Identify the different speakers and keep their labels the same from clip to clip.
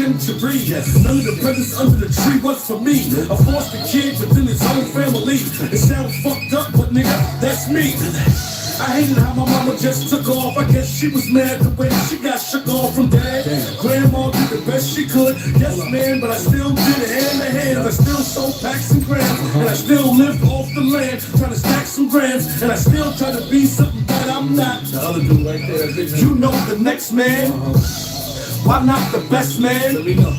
Speaker 1: him to read. None of the presents under the tree was for me. A foster kid within his own family. It sounds fucked up, but nigga, that's me. I hated how my mama just took off. I guess she was mad the way she got shook off from dad. Grandma did the best she could, yes man, but I still did it hand to hand. I still sold packs and grams, and I still lived off the land, trying to stack some grams, and I still try to be something that I'm not. The other dude right there, you know the next man. Why not the best man? Let me know.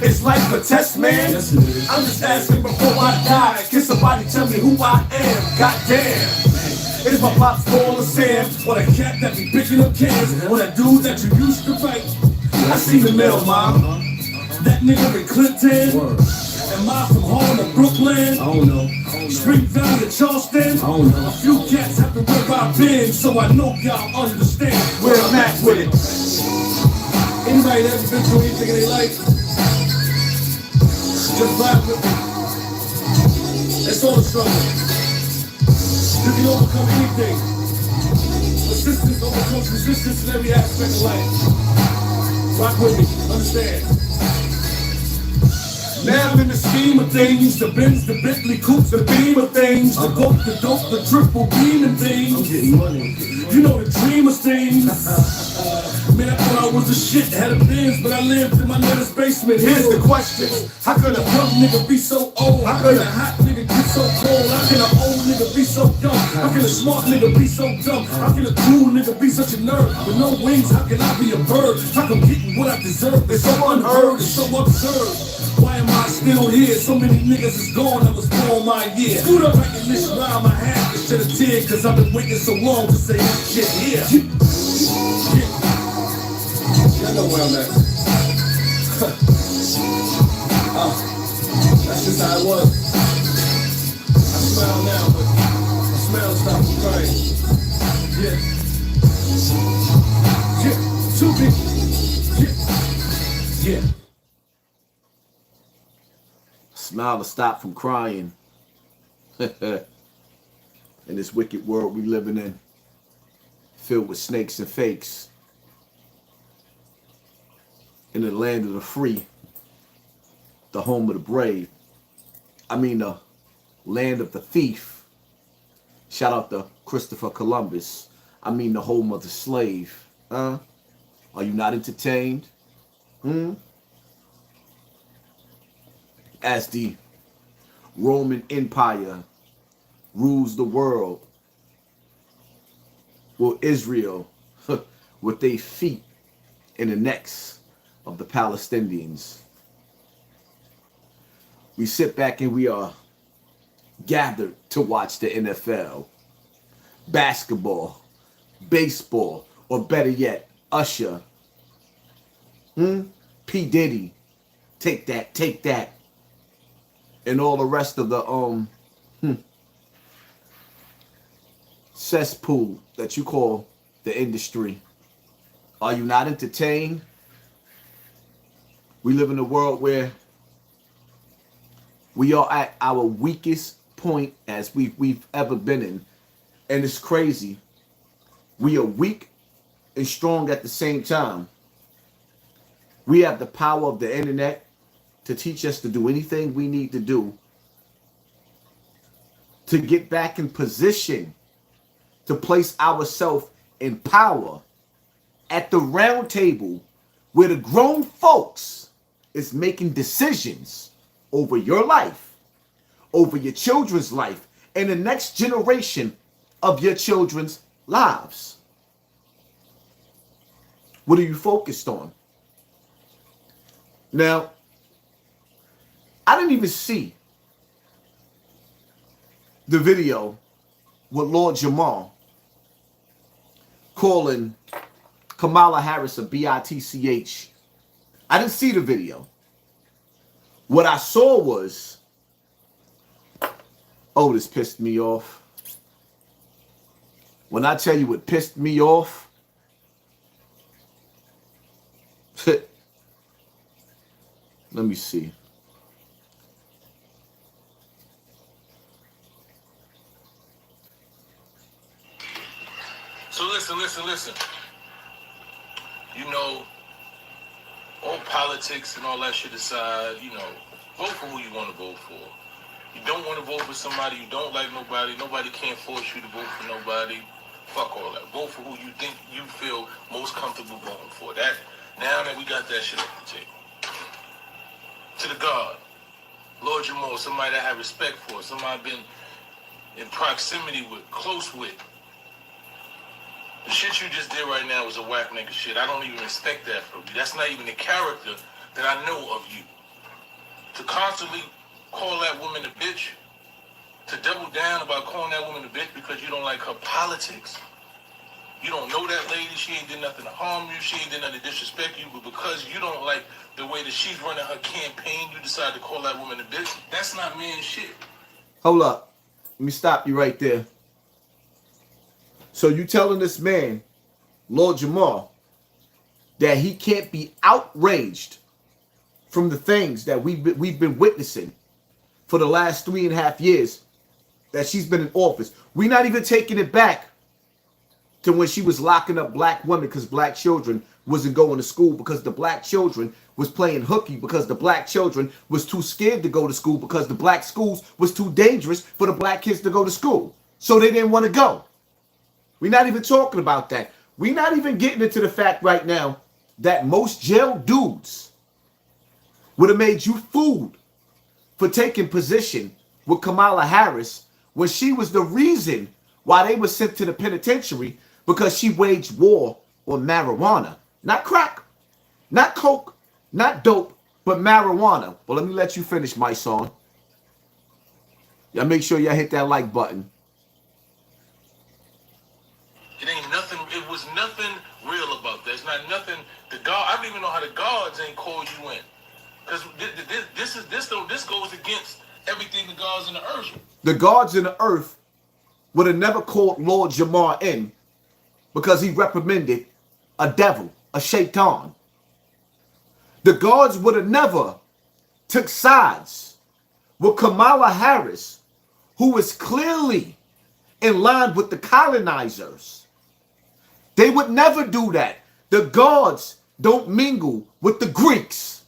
Speaker 1: It's like a test, man. I'm just asking before I die. Can somebody tell me who I am? Goddamn. Is my pops Paul or Sam, or the cat that be picking up cans, or that dude that you used to fight? I seen the mail, mom. That nigga in Clinton. Am I from Harlem or Brooklyn? I don't know. Spring Valley or Charleston? I don't know. A few cats have to where I've been, so I know y'all understand where I'm at with it. Anybody ever been through anything in their life? Just vibe with me. That's all the struggle. You can overcome anything. Persistence overcomes resistance in every aspect of life. Rock with me, understand. Now in the scheme of things, the Benz, the Bentley coupes, the beam of things, the goat, the dope, the triple beam and things. I'm getting money. You know the dream of things. Man, I thought I was the shit, had a Benz, but I lived in my neighbor's basement. Here's the question: how could a young nigga be so old? How could a hot nigga get so cold? How can an old nigga be so young? How can a smart nigga be so dumb? How can a cool nigga be such a nerd? With no wings, how can I be a bird? How come getting what I deserve? It's so unheard, it's so absurd. Why am I still here? So many niggas is gone, I was born my year. Scoot up writing this rhyme, I had to shed a tear, cause I've been waiting so long to say this shit here. Y'all know where I'm at. That's just how it was. I smile now, but I smile stop from crying. Yeah. Too big. Yeah. Smile to stop from crying. In this wicked world we living in, filled with snakes and fakes. In the land of the free, the home of the brave. I mean the land of the thief. Shout out to Christopher Columbus. I mean the home of the slave. Are you not entertained? As the Roman Empire rules the world, will Israel with their feet in the necks of the Palestinians? We sit back and we are gathered to watch the NFL, basketball, baseball, or better yet, Usher, P. Diddy, take that, and all the rest of the cesspool that you call the industry. Are you not entertained? We live in a world where we are at our weakest point as we've ever been in. And it's crazy. We are weak and strong at the same time. We have the power of the internet to teach us to do anything we need to do to get back in position, to place ourselves in power at the round table where the grown folks is making decisions over your life, over your children's life, and the next generation of your children's lives. What are you focused on? Now, I didn't even see the video with Lord Jamar calling Kamala Harris a bitch. I didn't see the video. What I saw was, oh, this pissed me off. When I tell you what pissed me off, let me see.
Speaker 2: So listen. You know, all politics and all that shit aside, you know, vote for who you want to vote for. You don't want to vote for somebody you don't like nobody. Nobody can't force you to vote for nobody. Fuck all that. Vote for who you think you feel most comfortable voting for. That now that we got that shit off the table. To the God, Lord Jamar, somebody that I have respect for, somebody I've been in proximity with, close with. The shit you just did right now was a whack nigga shit. I don't even respect that from you. That's not even the character that I know of you. To constantly call that woman a bitch, to double down about calling that woman a bitch because you don't like her politics. You don't know that lady. She ain't did nothing to harm you. She ain't did nothing to disrespect you. But because you don't like the way that she's running her campaign, you decide to call that woman a bitch. That's not man shit.
Speaker 1: Hold up. Let me stop you right there. So you telling this man, Lord Jamar, that he can't be outraged from the things that we've been witnessing for the last 3.5 years that she's been in office. We're not even taking it back to when she was locking up black women because black children wasn't going to school, because the black children was playing hooky, because the black children was too scared to go to school, because the black schools was too dangerous for the black kids to go to school. So they didn't want to go. We're not even talking about that. We're not even getting into the fact right now that most jail dudes would have made you food for taking position with Kamala Harris when she was the reason why they were sent to the penitentiary, because she waged war on marijuana. Not crack, not coke, not dope, but marijuana. Well, let me let you finish, Mysonne. Y'all make sure y'all hit that like button.
Speaker 2: It ain't nothing, it was nothing real about that. It's not nothing, the God, I don't even know how the gods ain't called you in. Because this goes against everything the gods in the earth.
Speaker 1: The gods in the earth would have never called Lord Jamar in because he reprimanded a devil, a shaitan. The gods would have never took sides with Kamala Harris, who is clearly in line with the colonizers. They would never do that. The gods don't mingle with the Greeks.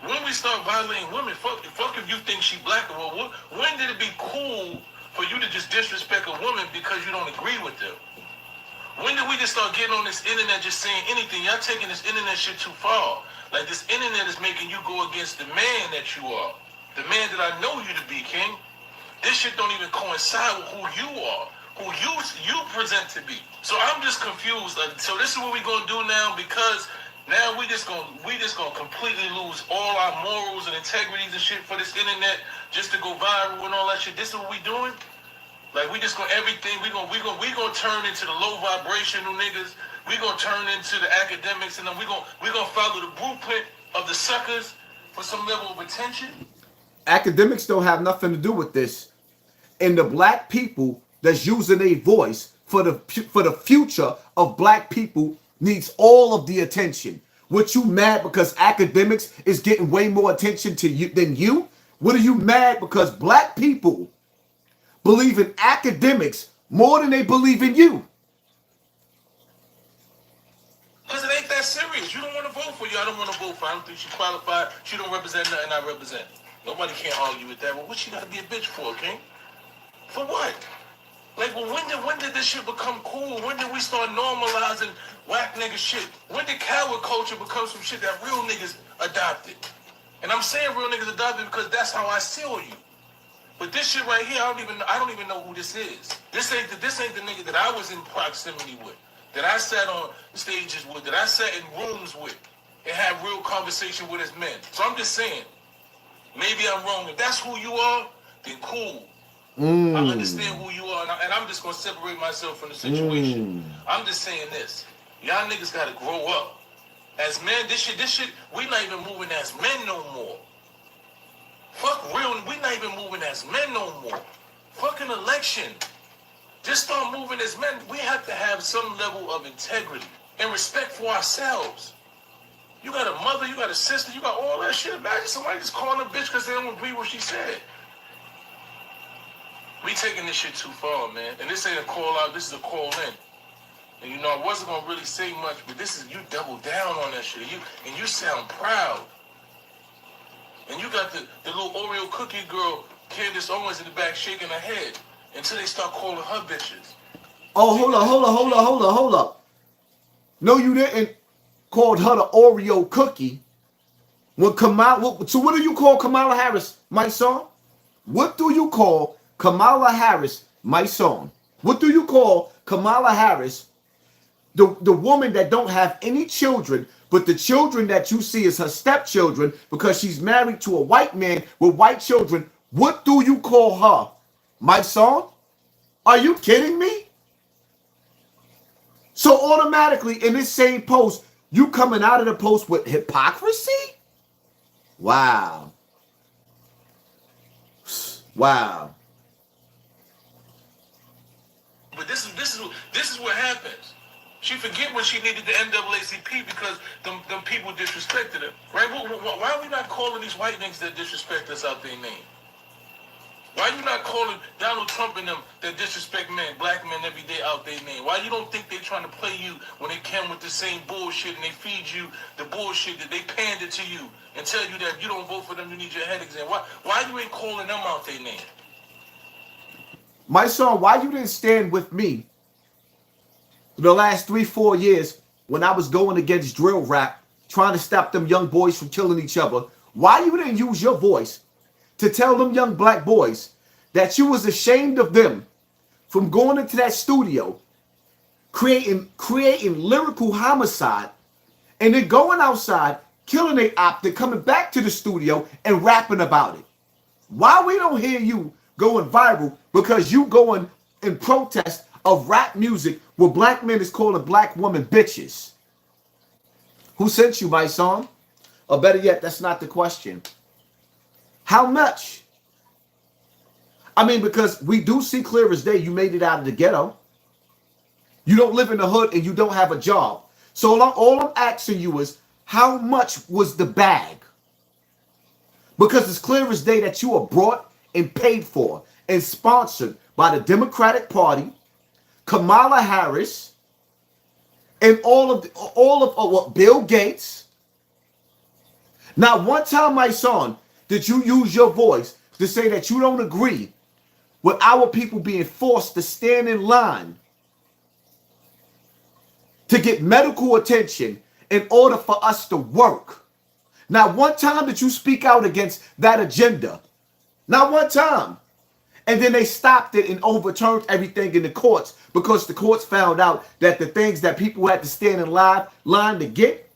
Speaker 2: When we start violating women, fuck if you think she black or what. When did it be cool for you to just disrespect a woman because you don't agree with them? When did we just start getting on this internet just saying anything? Y'all taking this internet shit too far. Like, this internet is making you go against the man that you are. The man that I know you to be, King. This shit don't even coincide with who you are, who you present to be. So I'm just confused. So this is what we gonna do now, because now we just gonna completely lose all our morals and integrities and shit for this internet just to go viral and all that shit. This is what we doing? Like, we just gonna everything, we gonna turn into the low vibrational niggas. We gonna turn into the academics, and then we gonna follow the blueprint of the suckers for some level of attention.
Speaker 1: Academics don't have nothing to do with this. And the black people that's using a voice for the future of black people needs all of the attention. What, you mad because academics is getting way more attention to you than you? What, are you mad because black people believe in academics more than they believe in you?
Speaker 2: Because it ain't that serious. You don't want to vote for you. I don't want to vote for. I don't think she qualified. She don't represent nothing I represent. Nobody can't argue with that. Well, what she got to be a bitch for, King? For what? Like, well, when did this shit become cool? When did we start normalizing whack nigga shit? When did coward culture become some shit that real niggas adopted? And I'm saying real niggas adopted because that's how I see you. But this shit right here, I don't even know who this is. This ain't the nigga that I was in proximity with, that I sat on stages with, that I sat in rooms with, and had real conversation with as men. So I'm just saying, maybe I'm wrong. If that's who you are, then cool. I understand who you are, and I'm just gonna separate myself from the situation. I'm just saying this: y'all niggas gotta grow up. As men, this shit, we not even moving as men no more. Fuck real, we not even moving as men no more. Fucking election. Just start moving as men. We have to have some level of integrity and respect for ourselves. You got a mother, you got a sister, you got all that shit. Imagine somebody just calling a bitch because they don't agree with what she said. We taking this shit too far, man. And this ain't a call out, this is a call in. And you know, I wasn't gonna really say much, but this is you double down on that shit. You sound proud. And you got the little Oreo cookie girl, Candace Owens, in the back shaking her head until they start calling her bitches.
Speaker 3: Oh, hold up. No, you didn't call her the Oreo cookie. When Kamala, so what do you call Kamala Harris, Mysonne? What do you call Kamala Harris, Mysonne? What do you call Kamala Harris, the woman that don't have any children, but the children that you see is her stepchildren because she's married to a white man with white children? What do you call her, Mysonne? Are you kidding me? So automatically in this same post, you coming out of the post with hypocrisy? Wow. Wow.
Speaker 2: But this is what happens. She forget when she needed the NAACP because them people disrespected her. Right? Why are we not calling these white niggas that disrespect us out their name? Why you not calling Donald Trump and them that disrespect men, black men every day out their name? Why you don't think they trying to play you when they come with the same bullshit and they feed you the bullshit that they pander to you and tell you that if you don't vote for them, you need your head examined? Why you ain't calling them out their name?
Speaker 3: Mysonne, why you didn't stand with me the last 3-4 years when I was going against drill rap, trying to stop them young boys from killing each other? Why you didn't use your voice to tell them young black boys that you was ashamed of them from going into that studio, creating lyrical homicide, and then going outside, killing a op, then coming back to the studio and rapping about it? Why we don't hear you going viral? Because you going in protest of rap music where black men is calling black women bitches. Who sent you, Mysonne? Or better yet, that's not the question. How much? I mean, because we do see clear as day you made it out of the ghetto. You don't live in the hood and you don't have a job. So all I'm asking you is, how much was the bag? Because it's clear as day that you are brought and paid for and sponsored by the Democratic Party, Kamala Harris, and all of Bill Gates. Not one time, Mysonne, did you use your voice to say that you don't agree with our people being forced to stand in line to get medical attention in order for us to work. Not one time did you speak out against that agenda. Not one time. And then they stopped it and overturned everything in the courts because the courts found out that the things that people had to stand in line to get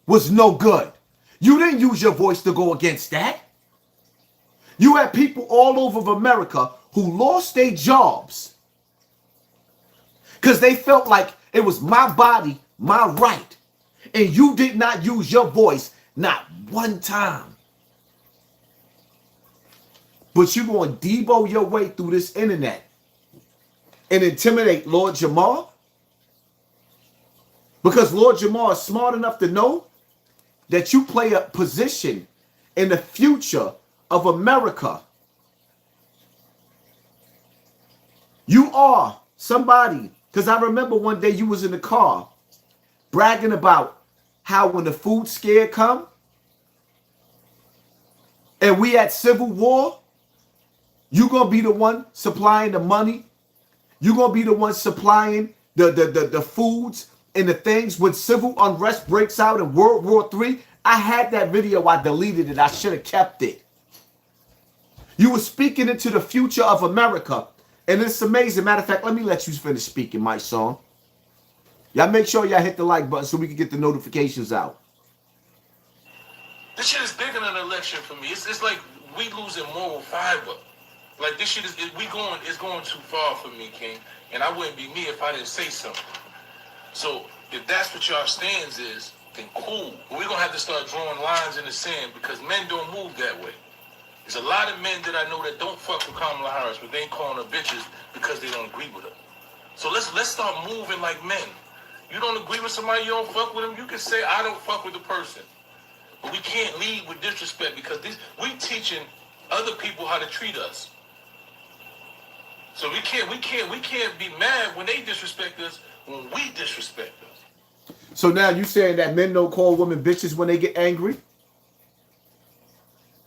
Speaker 3: was no good. You didn't use your voice to go against that. You had people all over America who lost their jobs because they felt like it was my body, my right. And you did not use your voice, not one time. But you're going to Debo your way through this internet and intimidate Lord Jamar? Because Lord Jamar is smart enough to know that you play a position in the future of America. You are somebody, because I remember one day you was in the car bragging about how when the food scare come and we at civil war, you gonna be the one supplying the money. You gonna be the one supplying the foods and the things when civil unrest breaks out in World War III. I had that video, I deleted it. I should have kept it. You were speaking into the future of America. And it's amazing. Matter of fact, let me let you finish speaking, Mysonne. Y'all make sure y'all hit the like button so we can get the notifications out.
Speaker 2: This shit is bigger than an election for me. It's like we losing moral fiber. Like this shit is going too far for me, King. And I wouldn't be me if I didn't say something. So if that's what y'all stands is, then cool. But we're gonna have to start drawing lines in the sand because men don't move that way. There's a lot of men that I know that don't fuck with Kamala Harris, but they ain't calling her bitches because they don't agree with her. So let's start moving like men. You don't agree with somebody, you don't fuck with them, you can say I don't fuck with the person. But we can't lead with disrespect because we teaching other people how to treat us. So we can't be mad when they disrespect us when we disrespect them.
Speaker 3: So now you saying that men don't call women bitches when they get angry?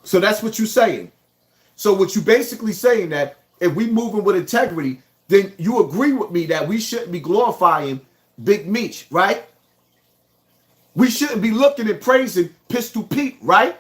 Speaker 3: So that's what you saying. So what you basically saying that if we moving with integrity, then you agree with me that we shouldn't be glorifying Big Meech, right? We shouldn't be looking and praising Pistol Pete, right?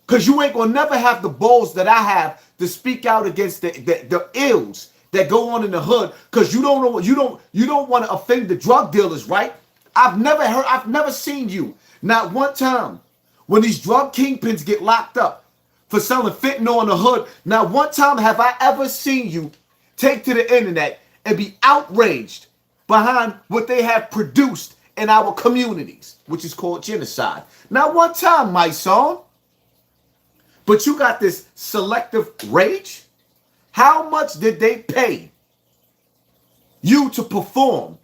Speaker 3: Because you ain't gonna never have the balls that I have to speak out against the ills that go on in the hood. Because you don't know, you don't want to offend the drug dealers, right? I've never seen you, not one time, when these drug kingpins get locked up for selling fentanyl in the hood. Not one time have I ever seen you take to the internet and be outraged behind what they have produced in our communities, which is called genocide. Not one time, Mysonne. But you got this selective rage. How much did they pay you to perform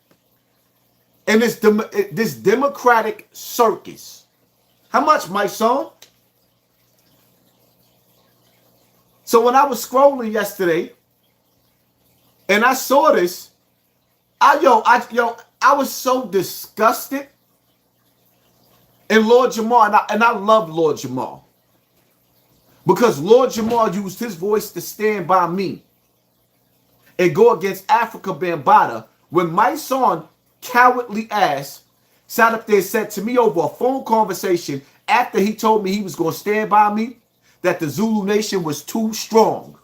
Speaker 3: in this democratic circus? How much, Mysonne? So when I was scrolling yesterday and I saw this, I was so disgusted. And Lord Jamar, and I love Lord Jamar, because Lord Jamar used his voice to stand by me and go against Africa Bambaataa when Mysonne cowardly ass sat up there and said to me over a phone conversation after he told me he was going to stand by me that the Zulu Nation was too strong.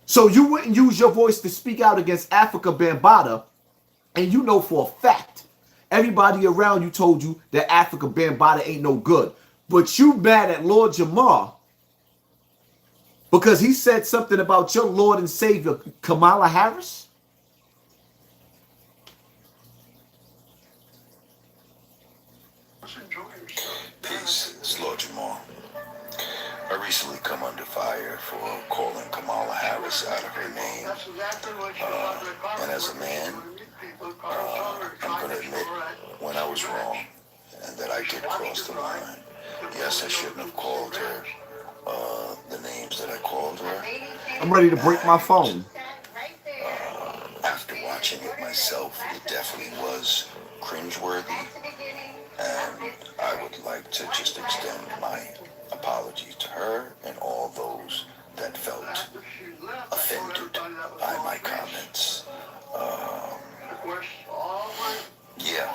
Speaker 3: So you wouldn't use your voice to speak out against Africa Bambaataa, and you know for a fact everybody around you told you that Africa Bambaataa ain't no good. But you mad at Lord Jamar because he said something about your Lord and Savior Kamala Harris?
Speaker 4: Peace, it's Lord Jamar. I recently come under fire for calling Kamala Harris out of her name. And as a man, I'm going to admit when I was wrong and that I did cross the line. Yes, I shouldn't have called her the names that I called her.
Speaker 3: I'm ready to break my phone.
Speaker 4: After watching it myself, it definitely was cringeworthy. And I would like to just extend my apology to her and all those that felt offended by my comments. Yeah,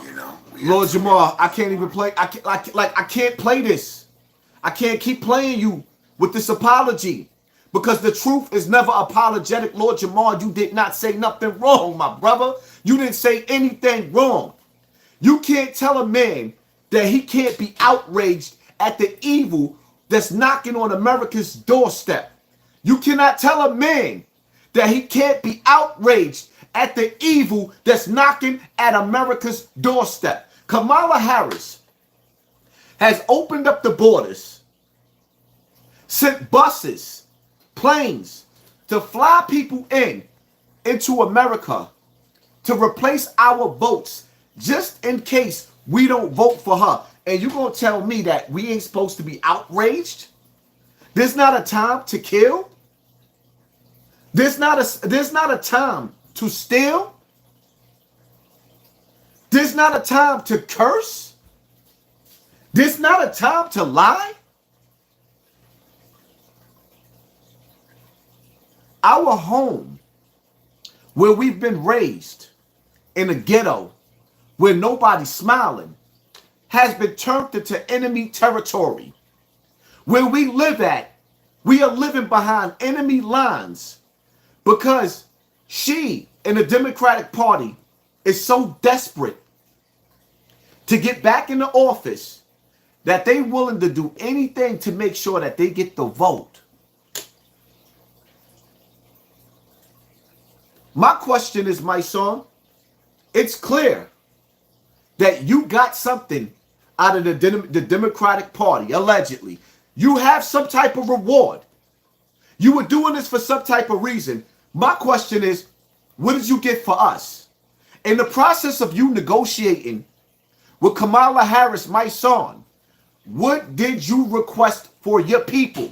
Speaker 4: you know.
Speaker 3: Lord Jamar, I can't even play. I can't play this. I can't keep playing you with this apology because the truth is never apologetic. Lord Jamar, you did not say nothing wrong, my brother. You didn't say anything wrong. You can't tell a man that he can't be outraged at the evil that's knocking on America's doorstep. You cannot tell a man that he can't be outraged at the evil that's knocking at America's doorstep. Kamala Harris has opened up the borders, sent buses, planes to fly people into America to replace our votes just in case we don't vote for her. And you gonna tell me that we ain't supposed to be outraged? There's not a time to kill. There's not a time to steal. There's not a time to curse. There's not a time to lie. Our home, where we've been raised in a ghetto, where nobody's smiling, has been turned into enemy territory. Where we live at, we are living behind enemy lines because she and the Democratic Party is so desperate to get back in the office that they're willing to do anything to make sure that they get the vote. My question is, Mysonne, it's clear that you got something out of the Democratic Party, allegedly. You have some type of reward. You were doing this for some type of reason. My question is, what did you get for us? In the process of you negotiating with Kamala Harris, Mysonne, what did you request for your people?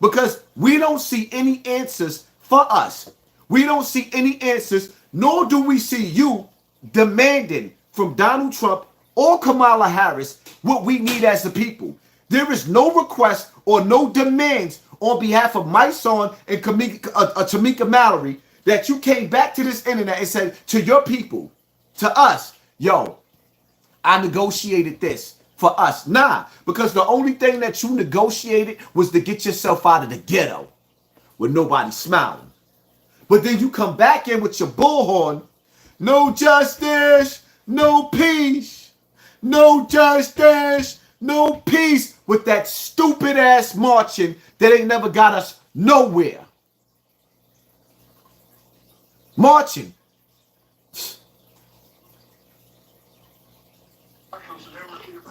Speaker 3: Because we don't see any answers for us. We don't see any answers, nor do we see you demanding from Donald Trump or Kamala Harris what we need as the people. There is no request or no demands on behalf of Mysonne and Tamika Mallory that you came back to this internet and said to your people, to us, yo, I negotiated this for us. Nah, because the only thing that you negotiated was to get yourself out of the ghetto with nobody smiling. But then you come back in with your bullhorn. No justice, no peace. No justice, no peace. With that stupid ass marching that ain't never got us nowhere. Marching.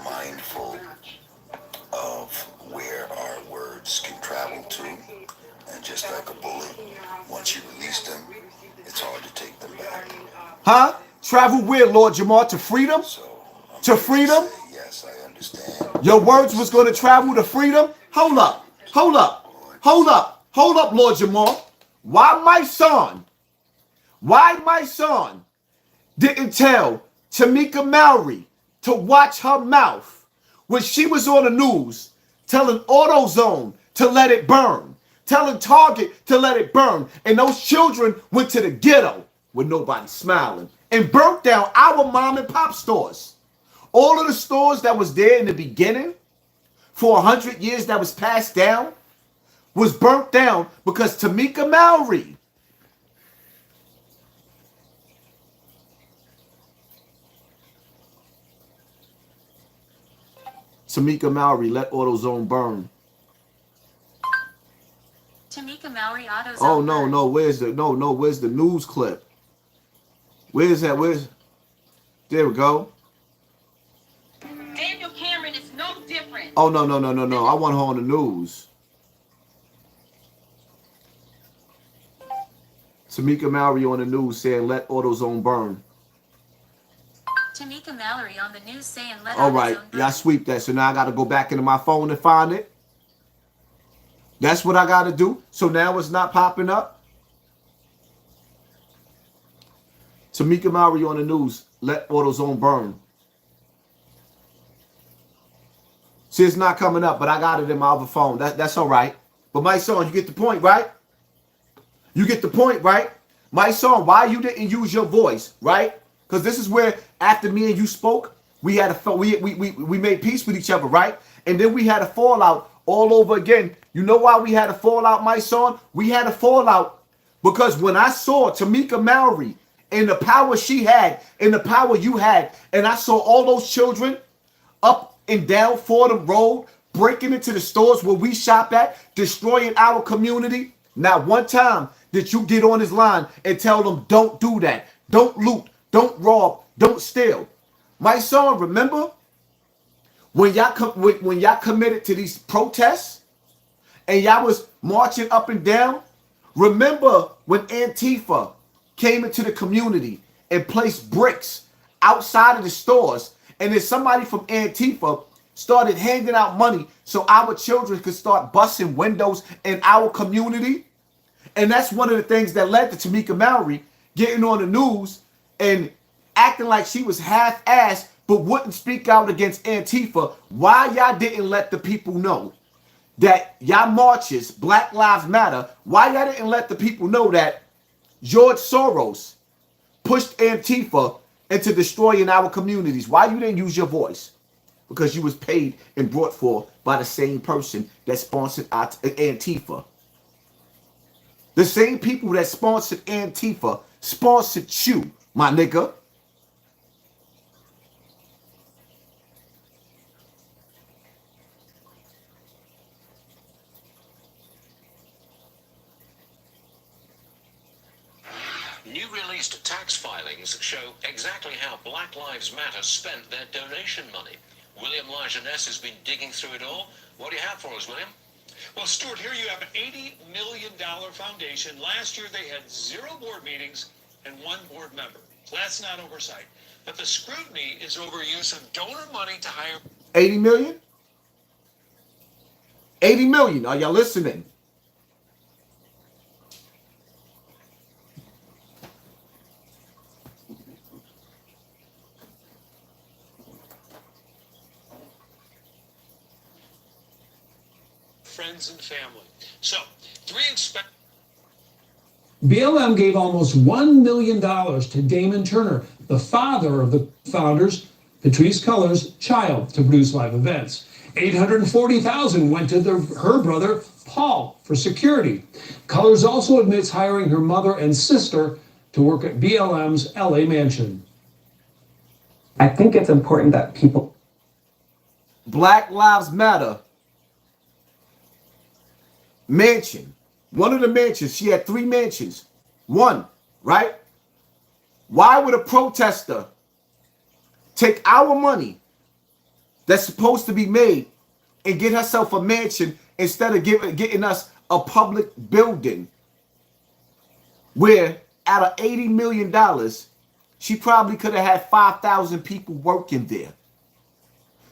Speaker 4: Mindful of where our words can travel to, and just like a bullet, once you release them, it's hard to take them back.
Speaker 3: Huh? Travel where, Lord Jamar? To freedom? To freedom?
Speaker 4: Yes, I understand.
Speaker 3: Your words was going to travel to freedom? Hold up. Hold up. Hold up. Hold up, Lord Jamar. Why my son didn't tell Tamika Mallory to watch her mouth when she was on the news telling AutoZone to let it burn, telling Target to let it burn, and those children went to the ghetto with nobody smiling and burnt down our mom and pop stores. All of the stores that was there in the beginning for 100 years that was passed down was burnt down because Tamika Mallory let AutoZone burn.
Speaker 5: Tamika Mallory, AutoZone.
Speaker 3: Oh no, where's the news clip? Where's that? There we go.
Speaker 5: Daniel Cameron is no different.
Speaker 3: Oh no. I want her on the news. Tamika Mallory on the news saying let AutoZone burn.
Speaker 5: Tamika Mallory on the news saying let
Speaker 3: All right,
Speaker 5: AutoZone burn.
Speaker 3: y'all sweep that. So now I got to go back into my phone and find it. That's what I got to do. So now it's not popping up. Tamika Mallory on the news, let AutoZone burn. See, it's not coming up, but I got it in my other phone. That's all right. But Mysonne, you get the point, right? You get the point, right? Mysonne, why you didn't use your voice, right? Because this is where after me and you spoke, we made peace with each other, right? And then we had a fallout all over again. You know why we had a fallout, Mysonne? We had a fallout because when I saw Tamika Mallory and the power she had and the power you had, and I saw all those children up and down Fordham Road, breaking into the stores where we shop at, destroying our community. Not one time did you get on his line and tell them, don't do that. Don't loot. Don't rob. Don't steal. Mysonne, remember when y'all committed to these protests and y'all was marching up and down? Remember when Antifa came into the community and placed bricks outside of the stores, and then somebody from Antifa started handing out money so our children could start busting windows in our community? And that's one of the things that led to Tamika Mallory getting on the news and acting like she was half-assed but wouldn't speak out against Antifa. Why y'all didn't let the people know that y'all marches, Black Lives Matter, why y'all didn't let the people know that George Soros pushed Antifa into destroying our communities? Why you didn't use your voice? Because you was paid and brought for by the same person that sponsored Antifa. The same people that sponsored Antifa sponsored you, my nigga.
Speaker 6: New released tax filings show exactly how Black Lives Matter spent their donation money. William Lajeunesse has been digging through it all. What do you have for us, William?
Speaker 7: Well, Stuart, here you have an $80 million foundation. Last year they had 0 board meetings and 1 board member. So that's not oversight. But the scrutiny is over use of donor money to hire...
Speaker 3: 80 million? 80 million. Are y'all listening?
Speaker 7: friends and family. So, three expect.
Speaker 8: BLM gave almost $1 million to Damon Turner, the father of the founders, Patrisse Cullors' child, to produce live events. $840,000 went to her brother, Paul, for security. Cullors also admits hiring her mother and sister to work at BLM's LA mansion.
Speaker 9: I think it's important that people...
Speaker 3: Black Lives Matter mansion. One of the mansions. She had 3 mansions. One, right? Why would a protester take our money that's supposed to be made and get herself a mansion instead of getting us a public building where out of $80 million, she probably could have had 5,000 people working there?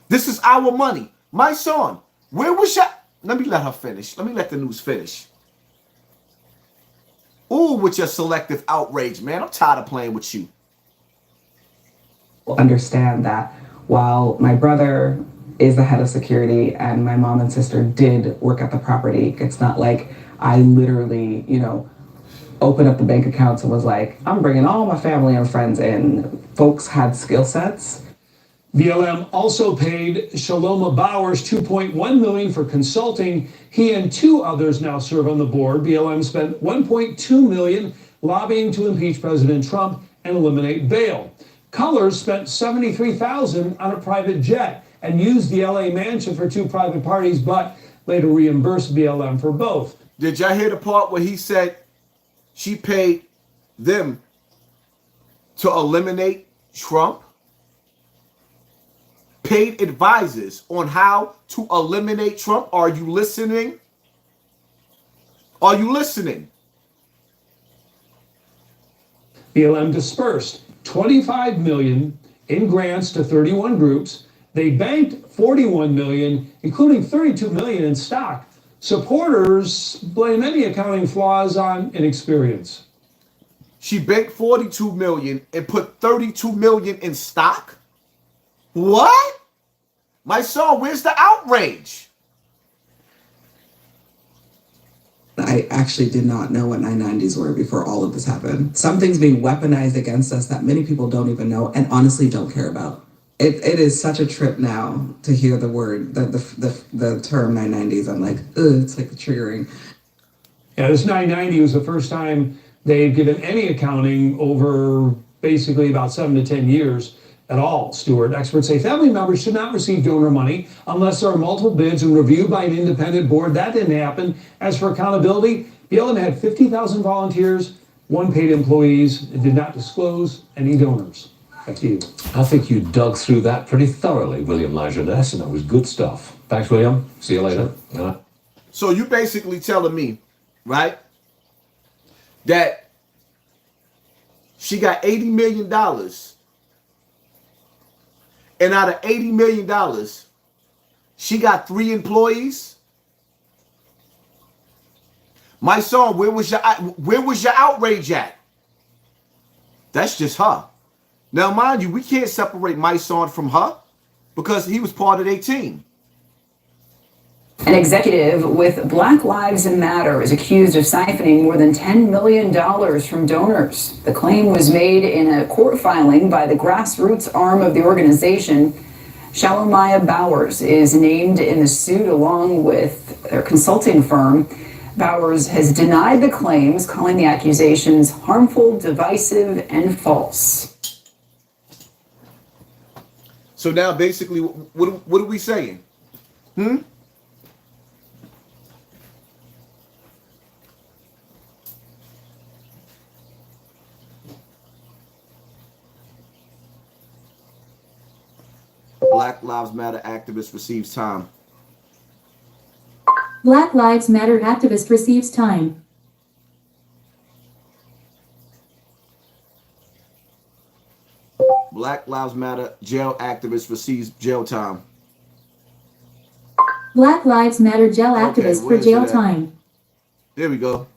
Speaker 3: This is our money. Mysonne, where was your... Let me let her finish. Let me let the news finish. Ooh, with your selective outrage, man. I'm tired of playing with you.
Speaker 9: Understand that while my brother is the head of security and my mom and sister did work at the property, it's not like I literally, opened up the bank accounts and was like, I'm bringing all my family and friends in. Folks had skill sets.
Speaker 8: BLM also paid Shaloma Bowers $2.1 million for consulting. He and 2 others now serve on the board. BLM spent $1.2 million lobbying to impeach President Trump and eliminate bail. Cullors spent $73,000 on a private jet and used the LA mansion for 2 private parties, but later reimbursed BLM for both.
Speaker 3: Did y'all hear the part where he said she paid them to eliminate Trump? Paid advisors on how to eliminate Trump. Are you listening? Are you listening?
Speaker 8: BLM dispersed $25 million in grants to 31 groups. They banked $41 million, including $32 million in stock. Supporters blame any accounting flaws on inexperience.
Speaker 3: She banked $42 million and put $32 million in stock? What? Mysonne, where's the outrage?
Speaker 10: I actually did not know what 990s were before all of this happened. Something's being weaponized against us that many people don't even know and honestly don't care about. It is such a trip now to hear the word, the term 990s. I'm like, ugh, it's like triggering.
Speaker 8: Yeah, this 990 was the first time they've given any accounting over basically about 7 to 10 years at all, Stuart. Experts say family members should not receive donor money unless there are multiple bids and reviewed by an independent board. That didn't happen. As for accountability, BLM had 50,000 volunteers, 1 paid employees, and did not disclose any donors. Back to you.
Speaker 11: I think you dug through that pretty thoroughly, William Lajeunesse, and it was good stuff. Thanks, William. See you later.
Speaker 3: So you basically telling me, right, that she got $80 million, and out of $80 million, she got 3 employees? Mysonne, where was your outrage at? That's just her. Now, mind you, we can't separate Mysonne from her because he was part of their team.
Speaker 12: An executive with Black Lives Matter is accused of siphoning more than $10 million from donors. The claim was made in a court filing by the grassroots arm of the organization. Shaloma Bowers is named in the suit along with their consulting firm. Bowers has denied the claims, calling the accusations harmful, divisive, and false.
Speaker 3: So now, basically, what are we saying? Black Lives Matter activist receives time.
Speaker 13: Black Lives Matter activist receives time.
Speaker 3: Black Lives Matter jail activist receives jail time.
Speaker 13: Black Lives Matter jail activist for jail time.
Speaker 3: There we go.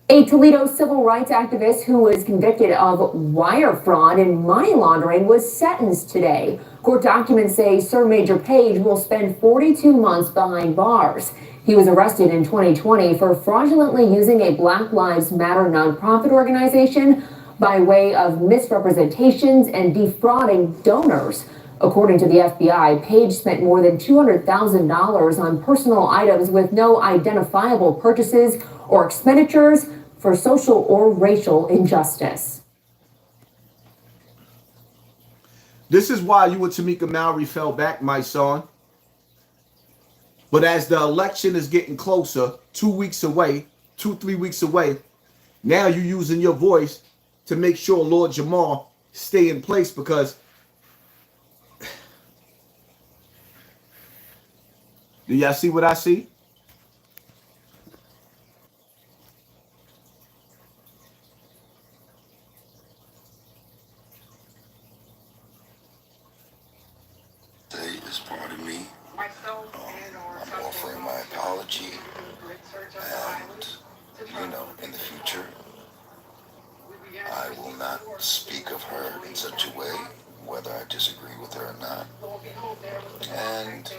Speaker 14: A Toledo civil rights activist who was convicted of wire fraud and money laundering was sentenced today. Court documents say Sir Major Page will spend 42 months behind bars. He was arrested in 2020 for fraudulently using a Black Lives Matter nonprofit organization by way of misrepresentations and defrauding donors. According to the FBI, Page spent more than $200,000 on personal items with no identifiable purchases or expenditures for social or racial injustice.
Speaker 3: This is why you and Tamika Mallory fell back, Mysonne. But as the election is getting closer, 2 weeks away, 3 weeks away, now you're using your voice to make sure Lord Jamar stay in place, because do y'all see what I see?
Speaker 4: Is part of me. I'm offering my apology, and in the future, I will not speak of her in such a way, whether I disagree with her or not, and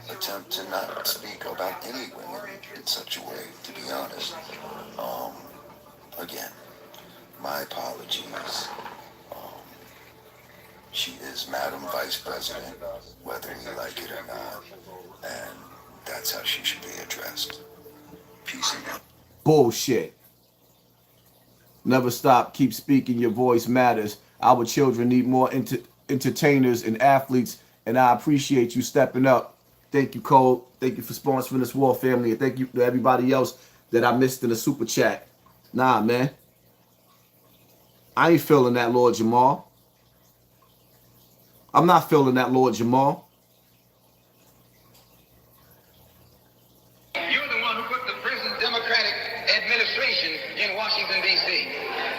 Speaker 4: attempt to not speak about any women in such a way, to be honest. Again, my apologies. She is Madam Vice President, whether you like it or not, and that's how she should be addressed. Peace and love.
Speaker 3: Bullshit. Never stop. Keep speaking. Your voice matters. Our children need more entertainers and athletes, and I appreciate you stepping up. Thank you, Cole. Thank you for sponsoring this war, family, and thank you to everybody else that I missed in the super chat. Nah, man. I ain't feeling that, Lord Jamar. I'm not feeling that, Lord Jamar.
Speaker 15: You're the one who put the prison Democratic administration in Washington, D.C.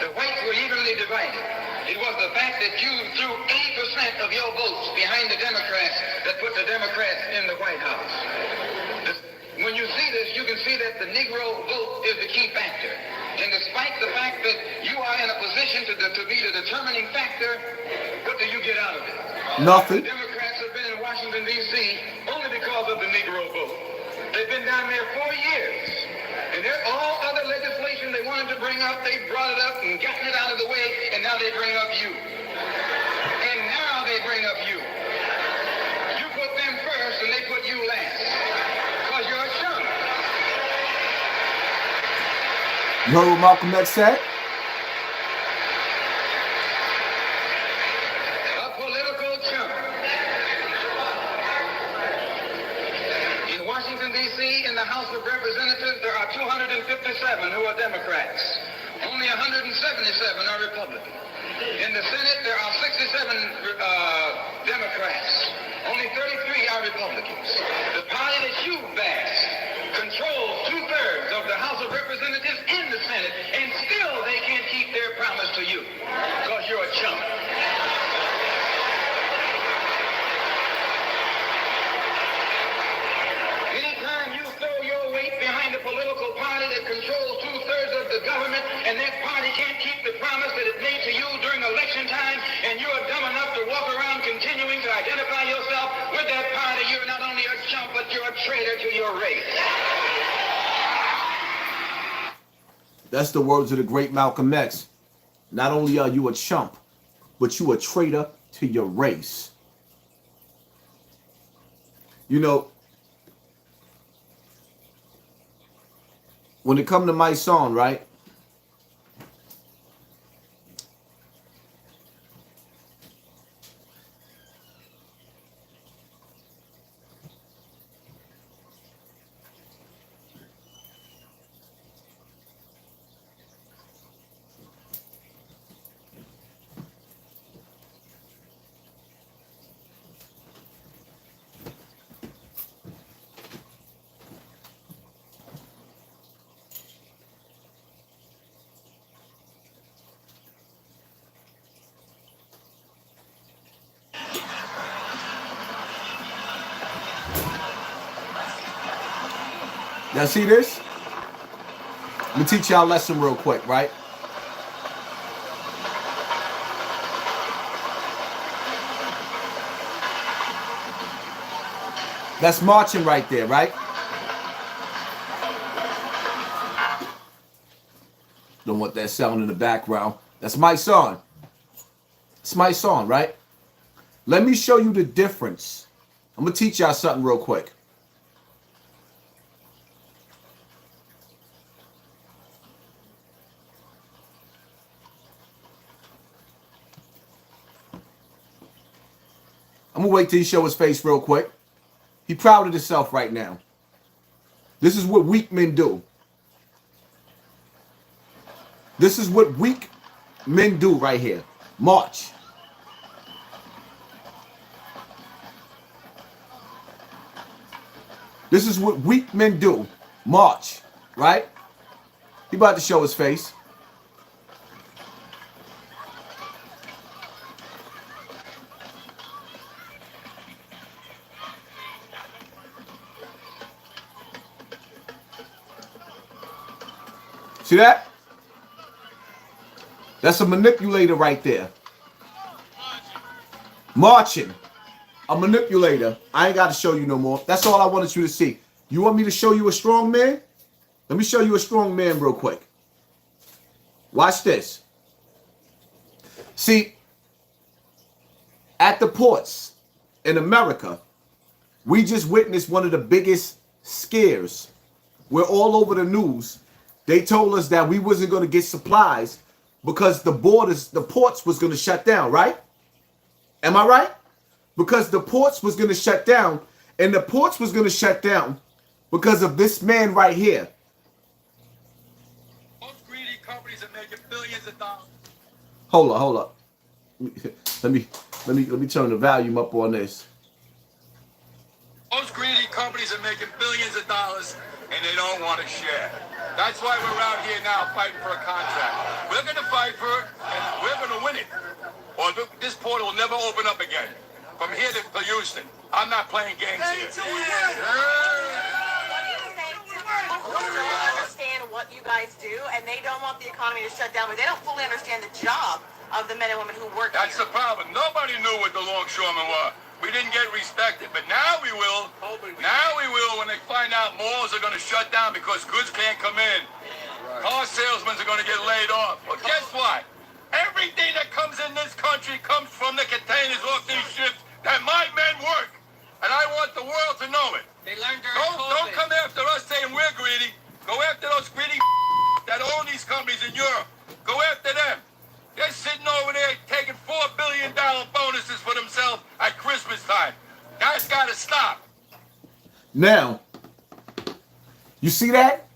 Speaker 15: The whites were evenly divided. It was the fact that you threw 80% of your votes behind the Democrats that put the Democrats in the White House. When you see this, you can see that the Negro vote is the key factor. And despite the fact that you are in a position to be the determining factor, what do you get out of it?
Speaker 3: Nothing.
Speaker 15: The Democrats have been in Washington, D.C. only because of the Negro vote. They've been down there 4 years. And all other legislation they wanted to bring up, they brought it up and gotten it out of the way, and now they bring up you. And now they bring up you. You put them first and they put you last. Because you're a chump.
Speaker 3: You heard what Malcolm X said?
Speaker 15: In the House of Representatives, there are 257 who are Democrats. Only 177 are Republican. In the Senate, there are 67 Democrats. Only 33 are Republicans. The party that you backed controls 2/3 of the House of Representatives in the Senate, and still they can't keep their promise to you because you're a chump. Behind a political party that controls 2/3 of the government, and that party can't keep the promise that it made to you during election time, and you're dumb enough to walk around continuing to identify yourself with that party, you're not only a chump, but you're a traitor to your race.
Speaker 3: That's the words of the great Malcolm X. Not only are you a chump, but you a traitor to your race. When it comes to Mysonne, right? Y'all see this? me teach y'all a lesson real quick, right? That's marching right there, right? Don't want that sound in the background. That's Mysonne. It's Mysonne, right? Let me show you the difference. I'm going to teach y'all something real quick. I'm going to wait till he show his face real quick. He proud of himself right now. This is what weak men do. This is what weak men do right here. March. This is what weak men do. March. Right? He about to show his face. See that? That's a manipulator right there. Marching. A manipulator. I ain't got to show you no more. That's all I wanted you to see. You want me to show you a strong man? Let me show you a strong man real quick. Watch this. See, at the ports in America, we just witnessed one of the biggest scares. We're all over the news. They told us that we wasn't going to get supplies because the ports was going to shut down, right? Am I right? Because the ports was going to shut down, and the ports was going to shut down because of this man right here.
Speaker 16: Most greedy companies are making billions of dollars.
Speaker 3: Hold up. Let me turn the volume up on this.
Speaker 16: Most greedy companies are making billions of dollars, and they don't want to share. That's why we're out here now fighting for a contract. We're going to fight for it, and we're going to win it. Or this port will never open up again. From here to Houston. I'm not playing games here.
Speaker 17: Understand what you guys do, and they don't want the economy to shut down, but they don't fully understand the job of the men and women who work
Speaker 16: That's
Speaker 17: here.
Speaker 16: the problem. Nobody knew what the longshoremen were. We didn't get respected, but now we will. Now we will when they find out malls are going to shut down because goods can't come in. Car salesmen are going to get laid off. Well, guess what? Everything that comes in this country comes from the containers off these ships that my men work. And I want the world to know it.
Speaker 17: They learned during
Speaker 16: Don't come after us saying we're greedy. Go after those greedy that own these companies in Europe. Go after them. They're sitting over there taking $4 billion bonuses for themselves at Christmas time. That's got to stop.
Speaker 3: Now, you see that?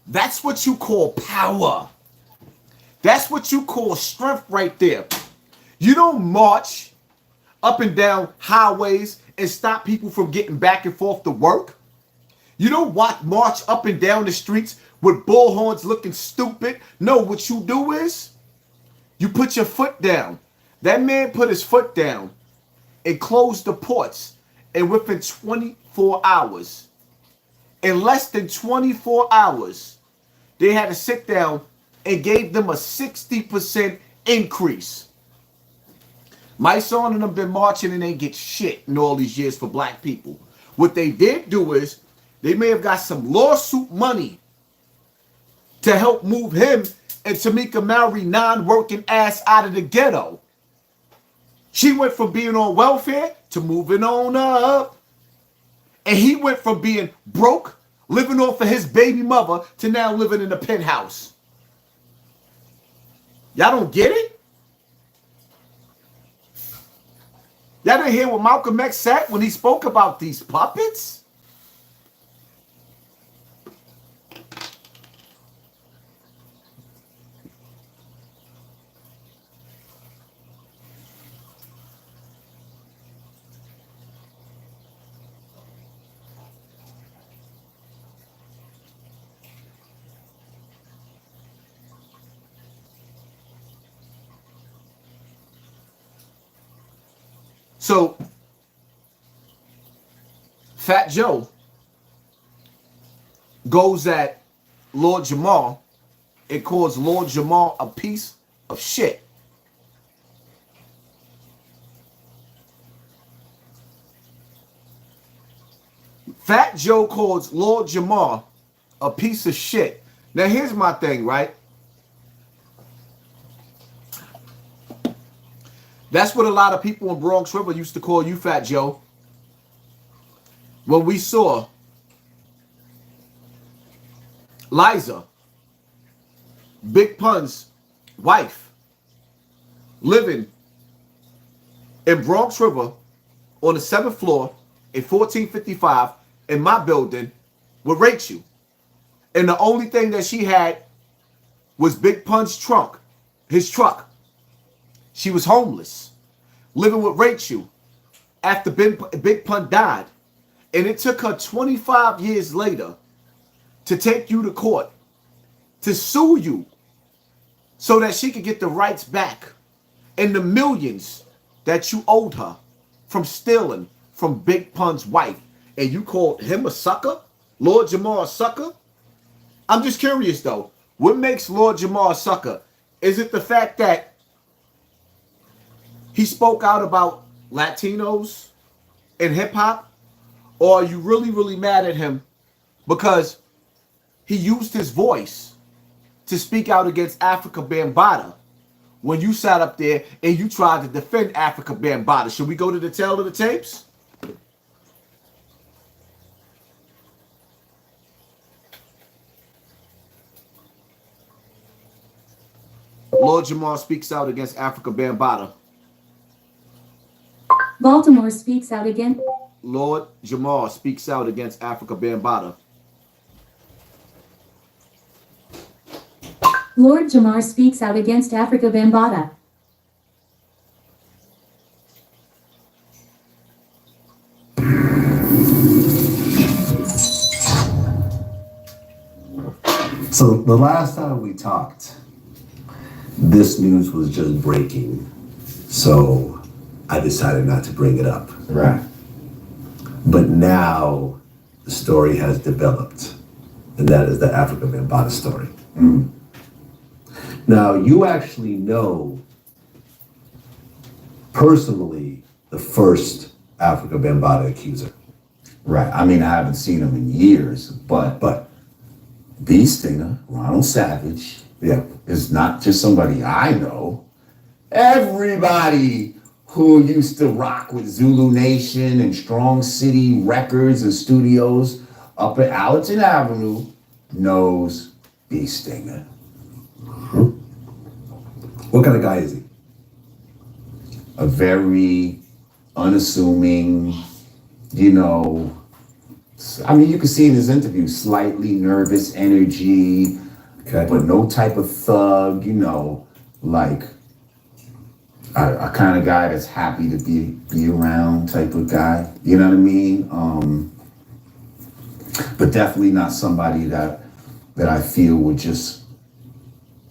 Speaker 3: That's what you call power. That's what you call strength right there. You don't march up and down highways and stop people from getting back and forth to work. You don't march up and down the streets with bullhorns looking stupid. No, what you do is you put your foot down. That man put his foot down and closed the ports. And within 24 hours, in less than 24 hours, they had to sit down and gave them a 60% increase. Mysonne and them been marching and ain't get shit in all these years for black people. What they did do is they may have got some lawsuit money to help move him and Tamika Mallory non-working ass out of the ghetto. She went from being on welfare to moving on up. And he went from being broke, living off of his baby mother, to now living in a penthouse. Y'all don't get it? Y'all didn't hear what Malcolm X said when he spoke about these puppets? So, Fat Joe goes at Lord Jamar it calls Lord Jamar a piece of shit. Fat Joe calls Lord Jamar a piece of shit. Now here's my thing, right? That's what a lot of people in Bronx River used to call you, Fat Joe. When we saw Liza, Big Pun's wife, living in Bronx River on the 7th floor in 1455 in my building with Rachel. And the only thing that she had was Big Pun's trunk, his truck. She was homeless, living with Rachel after Big Pun died. And it took her 25 years later to take you to court, to sue you, so that she could get the rights back and the millions that you owed her from stealing from Big Pun's wife. And you called him a sucker? Lord Jamar a sucker? I'm just curious though. What makes Lord Jamar a sucker? Is it the fact that he spoke out about Latinos in hip hop? Or are you really, really mad at him because he used his voice to speak out against Africa Bambaataa when you sat up there and you tried to defend Africa Bambaataa? Should we go to the tail of the tapes? Lord Jamar speaks out against Africa Bambaataa.
Speaker 13: Baltimore speaks out again.
Speaker 3: Lord Jamar speaks out against Africa Bambaataa.
Speaker 13: Lord Jamar speaks out against Africa Bambaataa.
Speaker 18: So the last time we talked, this news was just breaking. So I decided not to bring it up.
Speaker 19: Right.
Speaker 18: But now the story has developed, and that is the Africa Bambaataa story.
Speaker 19: Mm.
Speaker 18: Now, you actually know personally the first Africa Bambaataa accuser.
Speaker 19: Right. I mean, I haven't seen him in years, but B. Stinger, Ronald Savage, is not just somebody I know. Everybody who used to rock with Zulu Nation and Strong City Records and studios up at Allerton Avenue knows B. Stinger.
Speaker 18: What kind of guy is he?
Speaker 19: A very unassuming, you know, I mean, you can see in his interview, slightly nervous energy, but no type of thug, you know, like a kind of guy that's happy to be around type of guy, you know what I mean? But definitely not somebody that I feel would just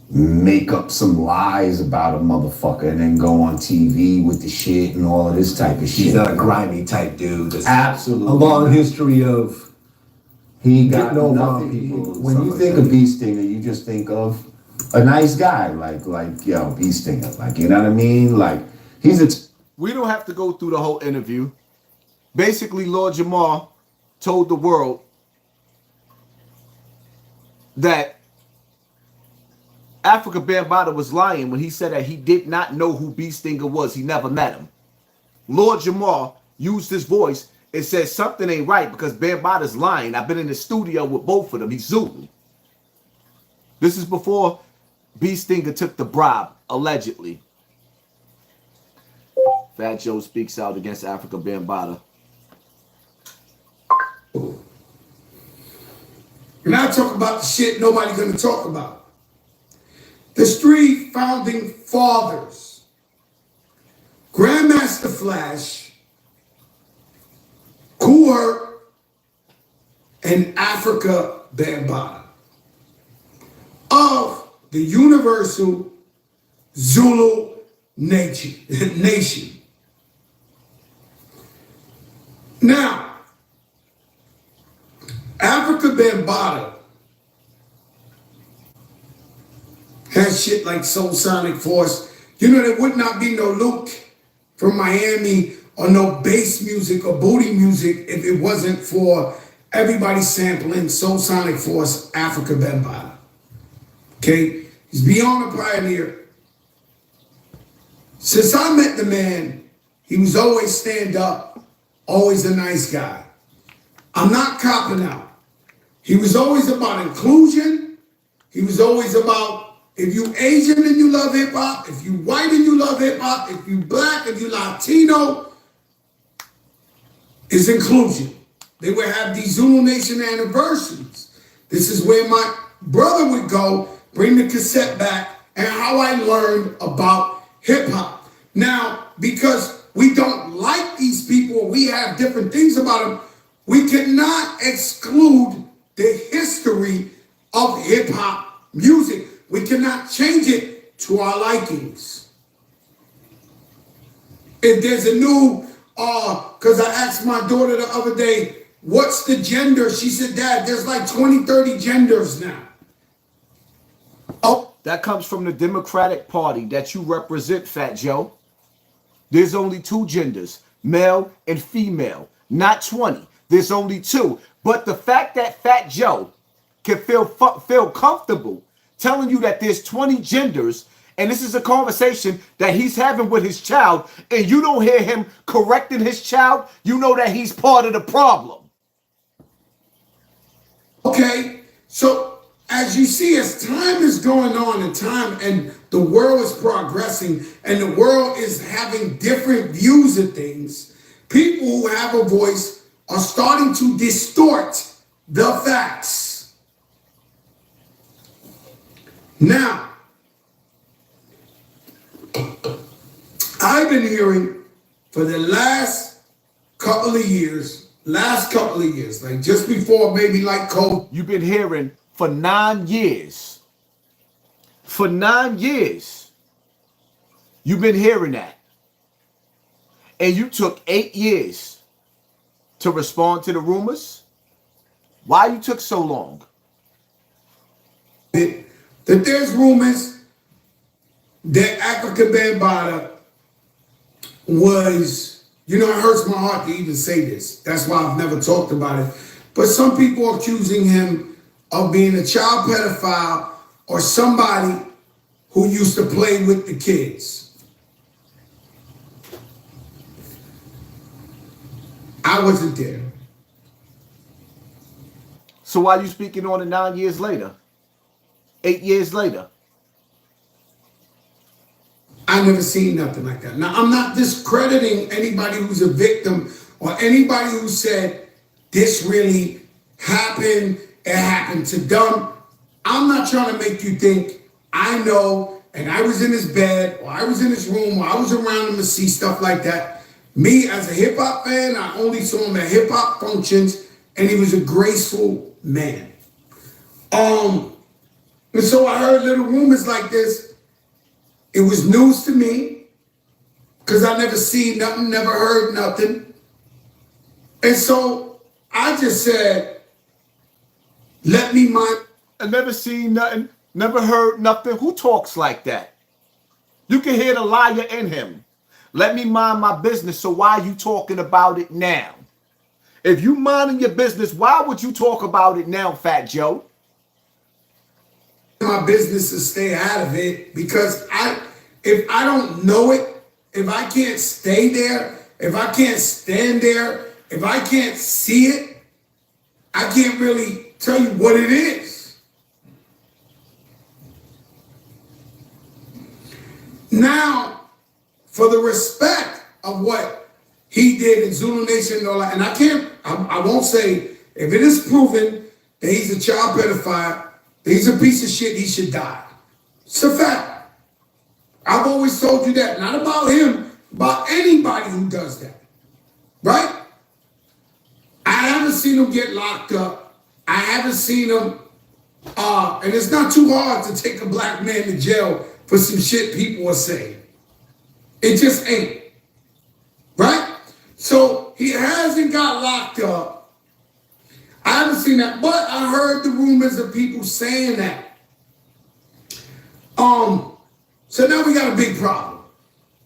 Speaker 19: make up some lies about a motherfucker and then go on TV with the shit and all of this type of shit.
Speaker 18: He's not a grimy type dude.
Speaker 19: Absolutely.
Speaker 18: A long history of
Speaker 19: he got
Speaker 18: no
Speaker 19: nothing.
Speaker 18: people.
Speaker 19: When you think of B. Stinger, you just think of a nice guy, like yo, B. Stinger, like, you know what I mean? Like,
Speaker 3: we don't have to go through the whole interview. Basically, Lord Jamar told the world that Africa Bambaataa was lying when he said that he did not know who B. Stinger was. He never met him. Lord Jamar used his voice and said something ain't right because Bambaataa's lying. I've been in the studio with both of them. He's Zulu. This is before B. Stinger took the bribe, allegedly. Fat Joe speaks out against Africa Bambaataa.
Speaker 1: We're not talking about the shit nobody's gonna talk about. The three founding fathers, Grandmaster Flash, Kool Herc, and Africa Bambaataa of the Universal Zulu Nation. Now, Africa Bambaataa has shit like Soul Sonic Force. You know, there would not be no Luke from Miami or no bass music or booty music if it wasn't for everybody sampling Soul Sonic Force, Africa Bambaataa. Okay? He's beyond a pioneer. Since I met the man, he was always stand up, always a nice guy. I'm not copping out. He was always about inclusion. He was always about, if you Asian and you love hip hop, if you white and you love hip hop, if you black, if you Latino, it's inclusion. They would have these Zulu Nation anniversaries. This is where my brother would go, bring the cassette back, and how I learned about hip hop. Now, because we don't like these people, we have different things about them, we cannot exclude the history of hip hop music. We cannot change it to our likings. If there's a new, because I asked my daughter the other day, what's the gender? She said, Dad, there's like 20, 30 genders now. Oh,
Speaker 3: that comes from the Democratic Party that you represent, Fat Joe. There's only 2 genders, male and female, not 20. There's only 2. But the fact that Fat Joe can feel comfortable telling you that there's 20 genders, and this is a conversation that he's having with his child, and you don't hear him correcting his child, you know that he's part of the problem.
Speaker 1: Okay, so as you see, as time is going on and the world is progressing and the world is having different views of things, people who have a voice are starting to distort the facts. Now, I've been hearing for the last couple of years, like just before maybe like COVID.
Speaker 3: You've been hearing for 9 years. For 9 years, you've been hearing that. And you took 8 years to respond to the rumors. Why you took so long?
Speaker 1: That there's rumors that Africa Bambaataa was, you know, it hurts my heart to even say this. That's why I've never talked about it. But some people are accusing him of being a child pedophile or somebody who used to play with the kids. I wasn't there.
Speaker 3: So why are you speaking on it 9 years later? 8 years later?
Speaker 1: I never seen nothing like that. Now, I'm not discrediting anybody who's a victim or anybody who said this really happened, it happened to them. I'm not trying to make you think I know and I was in his bed or I was in his room or I was around him to see stuff like that. Me, as a hip-hop fan, I only saw him at hip-hop functions, and he was a graceful man. And so I heard little rumors like this. It was news to me, because I never seen nothing, never heard nothing. And so I just said, let me mind.
Speaker 3: I never seen nothing, never heard nothing. Who talks like that? You can hear the liar in him. Let me mind my business, so why are you talking about it now? If you minding your business, why would you talk about it now, Fat Joe?
Speaker 1: My business is stay out of it, because if I don't know it, if I can't stay there, if I can't stand there, if I can't see it, I can't really tell you what it is. Now, for the respect of what he did in Zulu Nation and all that, and I won't say, if it is proven that he's a child pedophile, that he's a piece of shit, he should die. It's a fact. I've always told you that, not about him, about anybody who does that, right? I haven't seen him get locked up. I haven't seen him, and it's not too hard to take a black man to jail for some shit people are saying. It just ain't, right? So he hasn't got locked up. I haven't seen that, but I heard the rumors of people saying that. So now we got a big problem.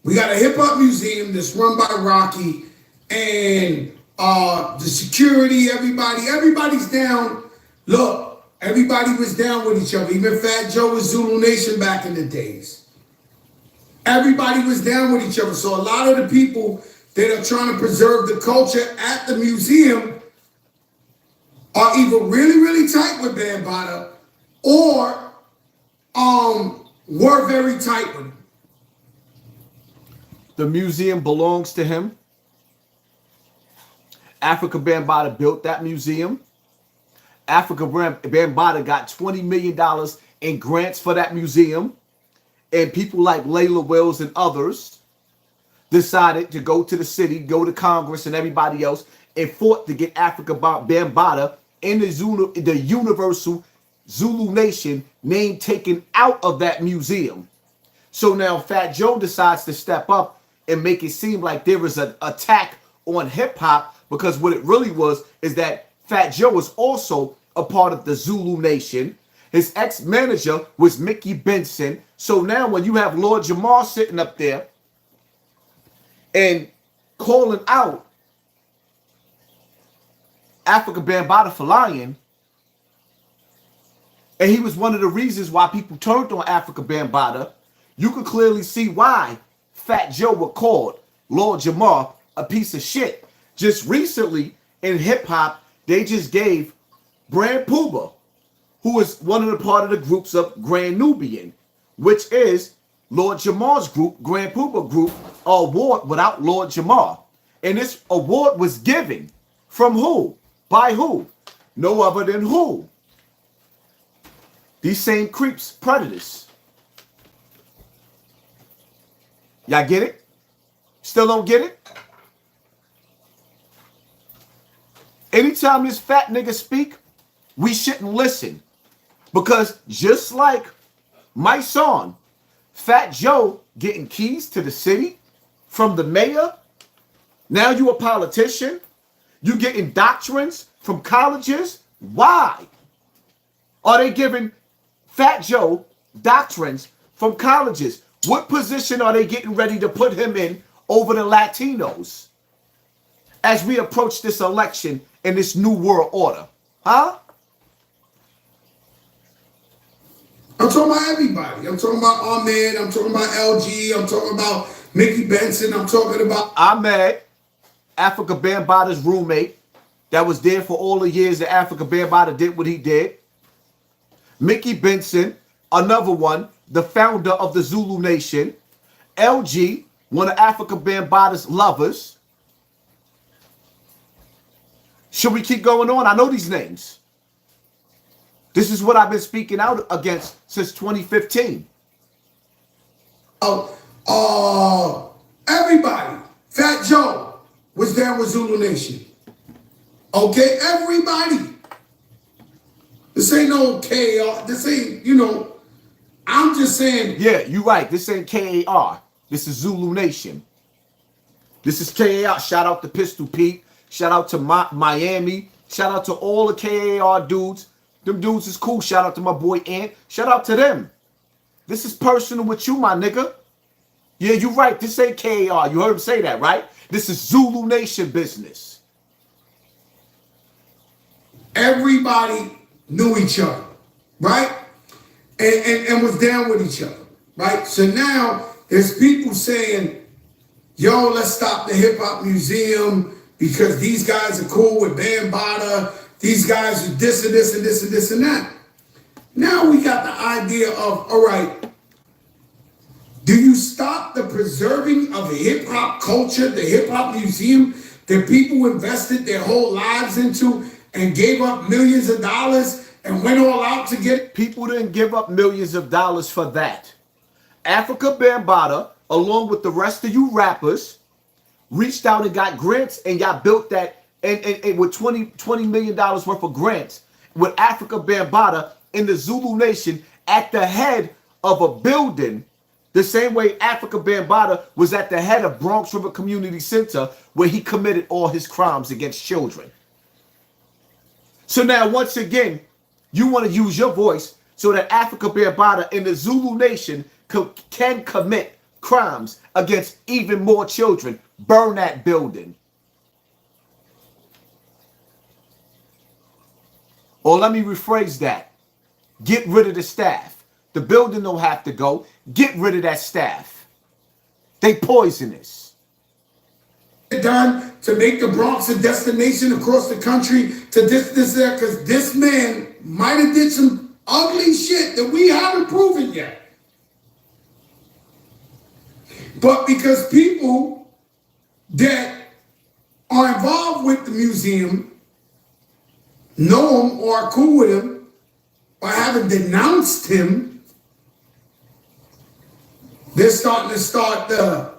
Speaker 1: We got a hip hop museum that's run by Rocky, and the security, everybody's down. Look, everybody was down with each other. Even Fat Joe was Zulu Nation back in the days. Everybody was down with each other. So a lot of the people that are trying to preserve the culture at the museum are either really, really tight with Bambaataa or were very tight with him.
Speaker 3: The museum belongs to him. Africa Bambaataa built that museum. Africa Bambaataa got $20 million in grants for that museum. And people like Layla Wills and others decided to go to the city, go to Congress and everybody else, and fought to get Africa Bambaataa in the Universal Zulu Nation name taken out of that museum. So now Fat Joe decides to step up and make it seem like there was an attack on hip hop, because what it really was is that Fat Joe was also a part of the Zulu Nation. His ex-manager was Mickey Benson. So now when you have Lord Jamar sitting up there and calling out Africa Bambaataa for lying, and he was one of the reasons why people turned on Africa Bambaataa, you could clearly see why Fat Joe would call Lord Jamar a piece of shit. Just recently in hip hop, they just gave Brand Pooba, who is one of the part of the groups of Grand Nubian, which is Lord Jamar's group, Grand Pooba group, an award without Lord Jamar. And this award was given from who? By who? No other than who? These same creeps, predators. Y'all get it? Still don't get it? Anytime this fat nigga speak, we shouldn't listen. Because just like Mysonne, Fat Joe getting keys to the city from the mayor, now you a politician, you getting doctrines from colleges. Why are they giving Fat Joe doctrines from colleges? What position are they getting ready to put him in over the Latinos as we approach this election in this new world order? Huh?
Speaker 1: I'm talking about everybody. I'm talking about Ahmed. I'm talking about LG. I'm talking about Mickey Benson. I'm talking about
Speaker 3: Ahmed, Africa Bambaataa's roommate, that was there for all the years that Africa Bambaataa did what he did. Mickey Benson, another one, the founder of the Zulu Nation. LG, one of Africa Bambaataa's lovers. Should we keep going on? I know these names. This is what I've been speaking out against since 2015.
Speaker 1: Everybody. Fat Joe was there with Zulu Nation. Okay, everybody. This ain't no KAR. This ain't, I'm just saying.
Speaker 3: Yeah, you're right. This ain't KAR. This is Zulu Nation. This is KAR. Shout out to Pistol Pete. Shout out to Miami. Shout out to all the KAR dudes. Them dudes is cool. Shout out to my boy Ant. Shout out to them. This is personal with you, my nigga. Yeah, you're right. This ain't KAR. You heard him say that, right? This is Zulu Nation business.
Speaker 1: Everybody knew each other, right? And was down with each other, right? So now there's people saying, yo, let's stop the hip hop museum because these guys are cool with Bambaataa. These guys are this and this and this and this and that. Now we got the idea of, all right, do you stop the preserving of the hip hop culture, the hip hop museum that people invested their whole lives into and gave up millions of dollars and went all out to get it?
Speaker 3: People didn't give up millions of dollars for that. Africa Bambaataa, along with the rest of you rappers, reached out and got grants, and y'all built that and with $20 million worth of grants with Africa Bambaataa in the Zulu Nation at the head of a building, the same way Africa Bambaataa was at the head of Bronx River Community Center where he committed all his crimes against children. So now, once again, you want to use your voice so that Africa Bambaataa and the Zulu Nation can commit crimes against even more children. Burn that building. Or let me rephrase that. Get rid of the staff. The building don't have to go. Get rid of that staff. They poisonous.
Speaker 1: Done to make the Bronx a destination across the country to this, that, because this man might have did some ugly shit that we haven't proven yet. But because people that are involved with the museum know him or are cool with him or haven't denounced him, they're starting to start the,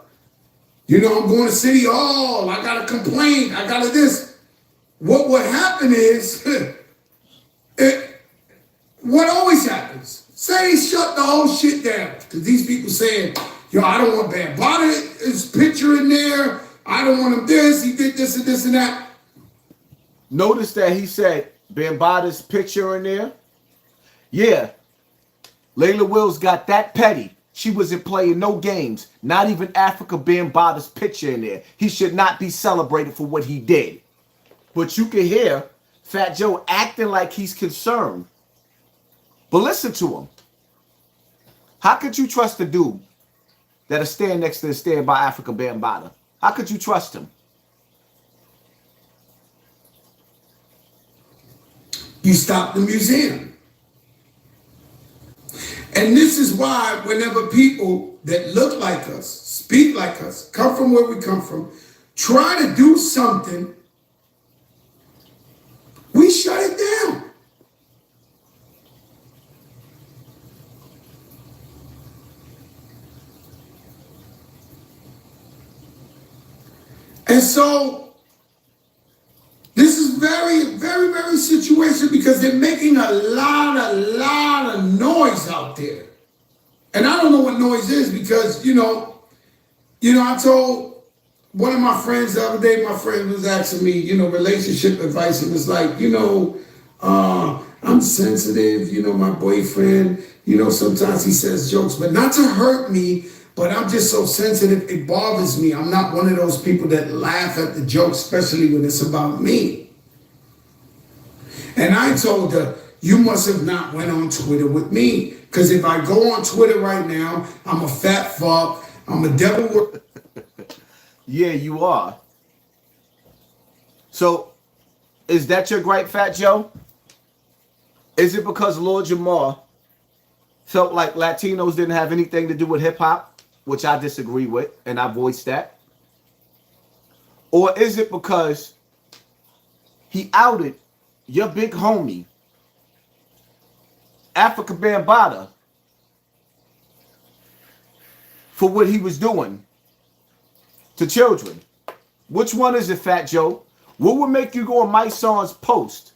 Speaker 1: you know, I'm going to City Hall, I got a complaint, I got a this. What would happen is, what always happens, say shut the whole shit down. Because these people saying, yo, I don't want Bambaataa's picture in there. I don't want him this. He did this and this and that.
Speaker 3: Notice that he said Bambaataa's picture in there. Yeah. Layla Wills got that petty. She wasn't playing no games. Not even Africa Bambaataa's picture in there. He should not be celebrated for what he did. But you can hear Fat Joe acting like he's concerned. But listen to him. How could you trust a dude that'll stand next to the stand by Africa Bambaataa? How could you trust him?
Speaker 1: You stop the museum. And this is why whenever people that look like us, speak like us, come from where we come from, try to do something, we shut it down. And so this is very, very, very situation because they're making a lot of noise out there. And I don't know what noise is because, you know, I told one of my friends the other day, my friend was asking me, you know, relationship advice. And was like, you know, I'm sensitive, you know, my boyfriend, you know, sometimes he says jokes, but not to hurt me. But I'm just so sensitive, it bothers me. I'm not one of those people that laugh at the joke, especially when it's about me. And I told her, you must have not went on Twitter with me. Because if I go on Twitter right now, I'm a fat fuck, I'm a devil.
Speaker 3: Yeah, you are. So, is that your gripe, Fat Joe? Is it because Lord Jamar felt like Latinos didn't have anything to do with hip-hop? Which I disagree with, and I voiced that. Or is it because he outed your big homie, Africa Bambaataa, for what he was doing to children? Which one is it, Fat Joe? What would make you go on Mysonne's post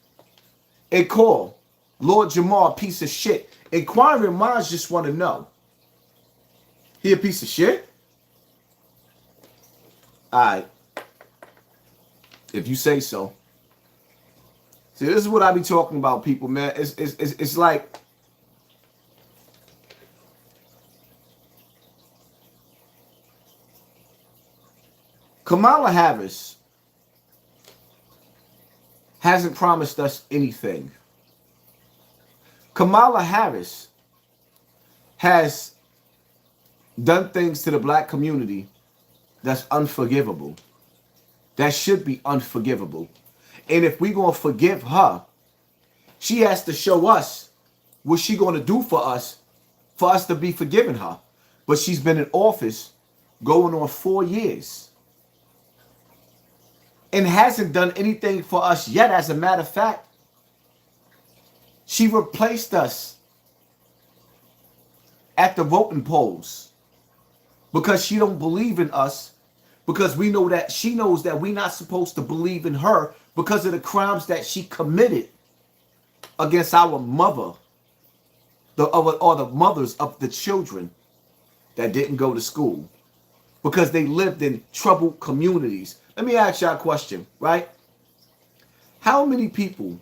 Speaker 3: and call Lord Jamar a piece of shit? Inquiring minds just want to know. He a piece of shit? Alright. If you say so. See, this is what I be talking about, people, man. It's like Kamala Harris hasn't promised us anything. Kamala Harris has done things to the black community that's unforgivable. That should be unforgivable. And if we're going to forgive her, she has to show us what she's going to do for us to be forgiving her. But she's been in office going on 4 years and hasn't done anything for us yet. As a matter of fact, she replaced us at the voting polls. Because she don't believe in us, because we know that she knows that we're not supposed to believe in her because of the crimes that she committed against our mother, or the mothers of the children that didn't go to school because they lived in troubled communities. Let me ask y'all a question, right? How many people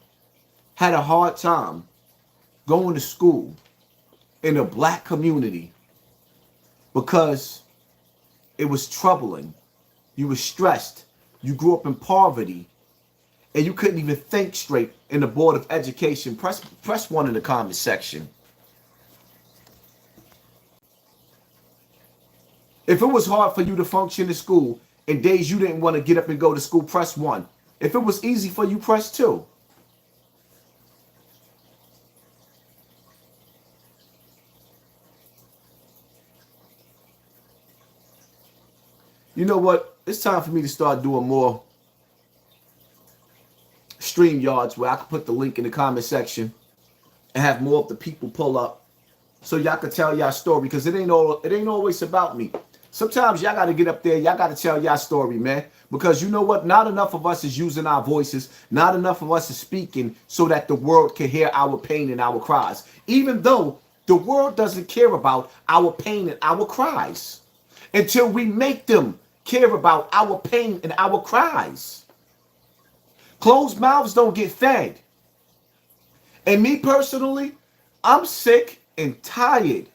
Speaker 3: had a hard time going to school in a black community because it was troubling. You were stressed. You grew up in poverty. And you couldn't even think straight in the Board of Education. Press 1 in the comment section. If it was hard for you to function in school and days you didn't want to get up and go to school, press 1. If it was easy for you, press 2. You know what? It's time for me to start doing more stream yards where I can put the link in the comment section and have more of the people pull up so y'all can tell y'all story, because it ain't always about me. Sometimes y'all got to get up there, y'all got to tell y'all story, man, because you know what? Not enough of us is using our voices. Not enough of us is speaking so that the world can hear our pain and our cries, even though the world doesn't care about our pain and our cries until we make them care about our pain and our cries. Closed mouths don't get fed. And me personally, I'm sick and tired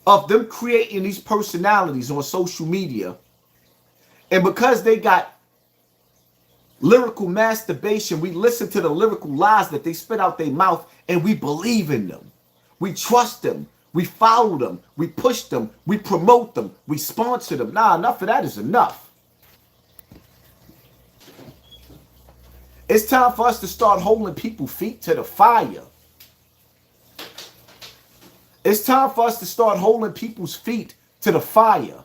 Speaker 3: of them creating these personalities on social media. And because they got lyrical masturbation, we listen to the lyrical lies that they spit out their mouth and we believe in them. We trust them. We follow them. We push them. We promote them. We sponsor them. Nah, enough of that is enough. It's time for us to start holding people's feet to the fire. It's time for us to start holding people's feet to the fire.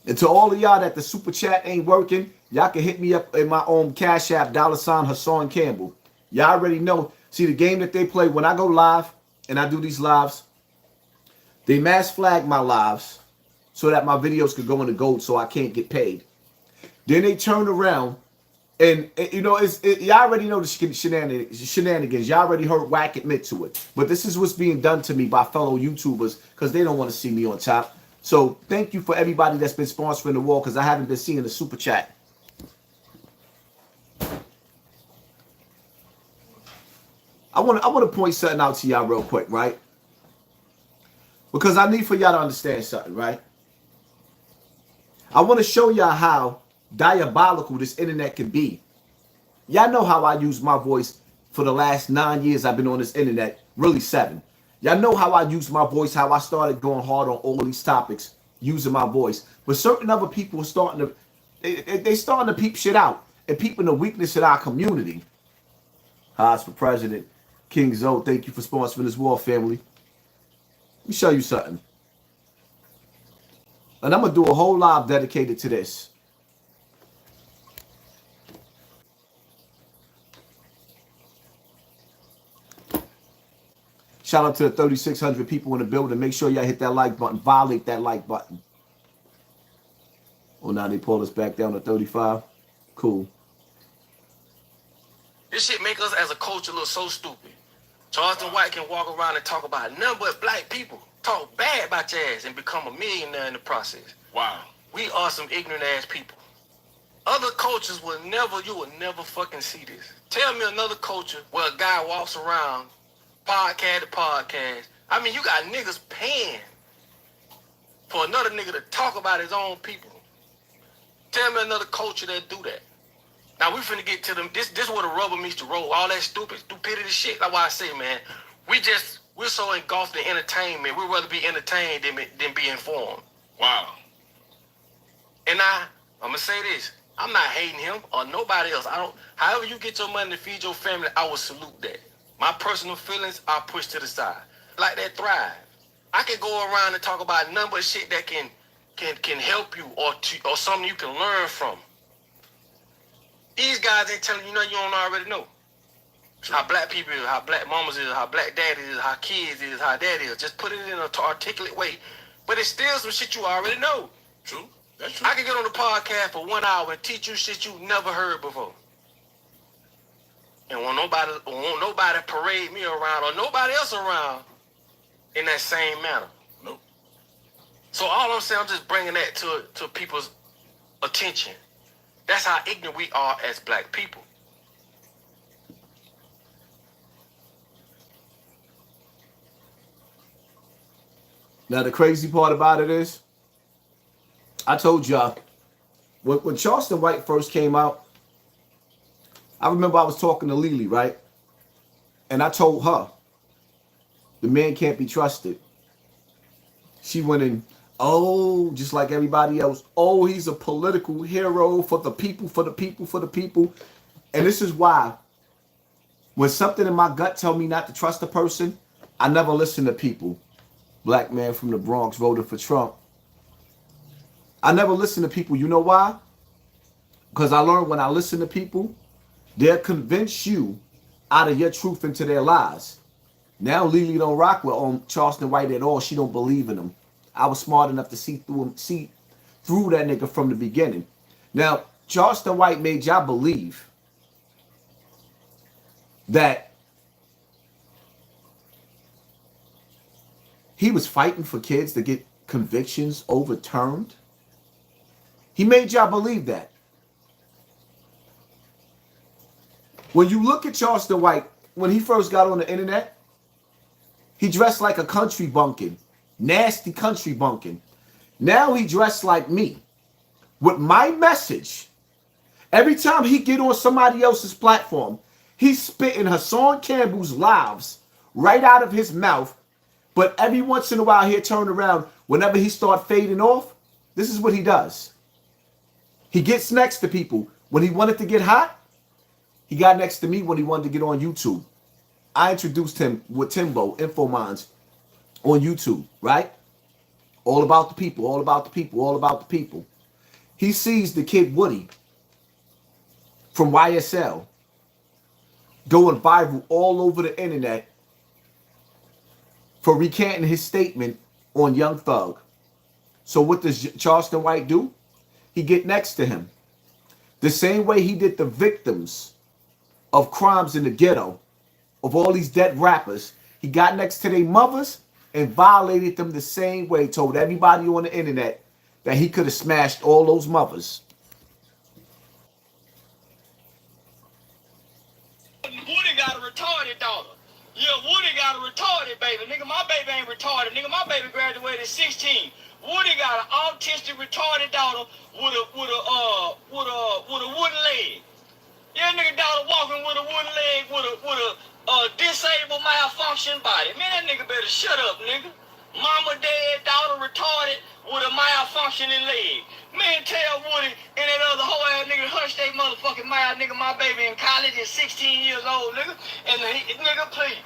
Speaker 3: And to all of y'all that the super chat ain't working, y'all can hit me up in my own Cash App, $ HASSAN Campbell. Y'all already know. See, the game that they play when I go live and I do these lives, they mass flag my lives so that my videos could go in the gold so I can't get paid. Then they turn around and you know, y'all already know the shenanigans. Y'all already heard Wack admit to it. But this is what's being done to me by fellow YouTubers because they don't want to see me on top. So thank you for everybody that's been sponsoring the wall because I haven't been seeing the super chat. I want to point something out to y'all real quick, right? Because I need for y'all to understand something, right? I want to show y'all how diabolical this internet can be. Y'all know how I use my voice for the last 9 years I've been on this internet, really 7. Y'all know how I use my voice, how I started going hard on all these topics, using my voice. But certain other people are starting to, they starting to peep shit out and peeping the weakness in our community. Haas for president. King Zoe, thank you for sponsoring this war, family. Let me show you something. And I'm going to do a whole live dedicated to this. Shout out to the 3,600 people in the building. Make sure y'all hit that like button. Violate that like button. Oh, now they pulled us back down to 35. Cool.
Speaker 20: This shit make us as a culture look so stupid. Charleston White can walk around and talk about nothing but black people. Talk bad about your ass and become a millionaire in the process. Wow. We are some ignorant ass people. Other cultures will never, you will never fucking see this. Tell me another culture where a guy walks around podcast to podcast. I mean, you got niggas paying for another nigga to talk about his own people. Tell me another culture that do that. Now we finna get to them. This where the rubber meets the road. All that stupidity shit. That's why I say, man, we're so engulfed in entertainment. We'd rather be entertained than be informed. Wow. And I'm gonna say this. I'm not hating him or nobody else. However you get your money to feed your family, I will salute that. My personal feelings, I push to the side. Like that Thrive. I can go around and talk about nothing but shit that can help you or something you can learn from. These guys ain't telling you nothing you don't already know. How black people is, how black mamas is, how black daddy is, how kids is, how that is. Just put it in an articulate way. But it's still some shit you already know. True. That's true. I can get on the podcast for 1 hour and teach you shit you never heard before. And won't nobody parade me around or nobody else around in that same manner. Nope. So all I'm saying, I'm just bringing that to people's attention. That's how ignorant we are as black people.
Speaker 3: Now, the crazy part about it is, I told y'all, when Charleston White first came out, I remember I was talking to Lily, right? And I told her, the man can't be trusted. She went in, oh, just like everybody else. Oh, he's a political hero for the people, for the people, for the people. And this is why, when something in my gut tell me not to trust a person, I never listen to people. Black man from the Bronx voted for Trump. I never listen to people. You know why? Because I learned when I listen to people, they'll convince you out of your truth into their lies. Now Lily don't rock with Charleston White at all. She don't believe in him. I was smart enough to see through that nigga from the beginning. Now, Charleston White made y'all believe that he was fighting for kids to get convictions overturned. He made y'all believe that. When you look at Charleston White, when he first got on the internet, he dressed like a country bumpkin. Nasty country bumpkin. Now he dressed like me. With my message. Every time he get on somebody else's platform, he's spitting Hassan Campbell's lives right out of his mouth. But every once in a while he'll turn around. Whenever he start fading off, this is what he does. He gets next to people. When he wanted to get hot, he got next to me when he wanted to get on YouTube. I introduced him with Timbo, Infominds, on YouTube, right? All about the people, all about the people, all about the people. He sees the kid Woody from YSL going viral all over the internet for recanting his statement on Young Thug. So what does Charleston White do? He get next to him. The same way he did the victims of crimes in the ghetto, of all these dead rappers. He got next to their mothers and violated them the same way. Told everybody on the internet that he could have smashed all those mothers.
Speaker 20: Woody got a retarded daughter. Yeah, Woody got a retarded baby. Nigga, my baby ain't retarded. Nigga, my baby graduated at 16. Woody got an autistic retarded daughter with a wooden leg. Yeah, nigga daughter walking with a wooden leg with a disabled malfunction body. Man, that nigga better shut up, nigga. Mama dead, daughter retarded with a malfunctioning leg. Man, tell Woody and that other whole ass nigga hush they motherfucking mouth, nigga. My baby in college is 16 years old, nigga. And nigga, please.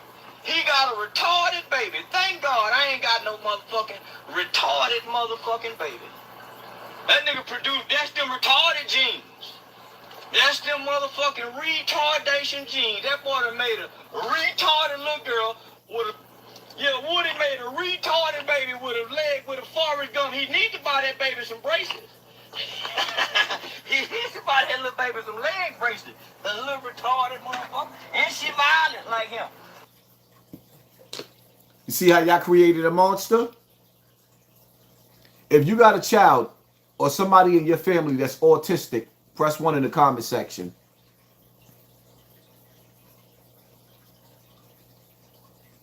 Speaker 20: He got a retarded baby. Thank God I ain't got no motherfucking retarded motherfucking baby. That nigga produced, that's them retarded genes. That's them motherfucking retardation genes. That boy done made a retarded little girl with a, yeah, Woody made a retarded baby with a leg with a Forrest Gump. He needs to buy that baby some braces. He needs to buy that little baby some leg braces. The little retarded motherfucker. And she violent like him.
Speaker 3: You see how y'all created a monster? If you got a child or somebody in your family that's autistic, press 1 in the comment section.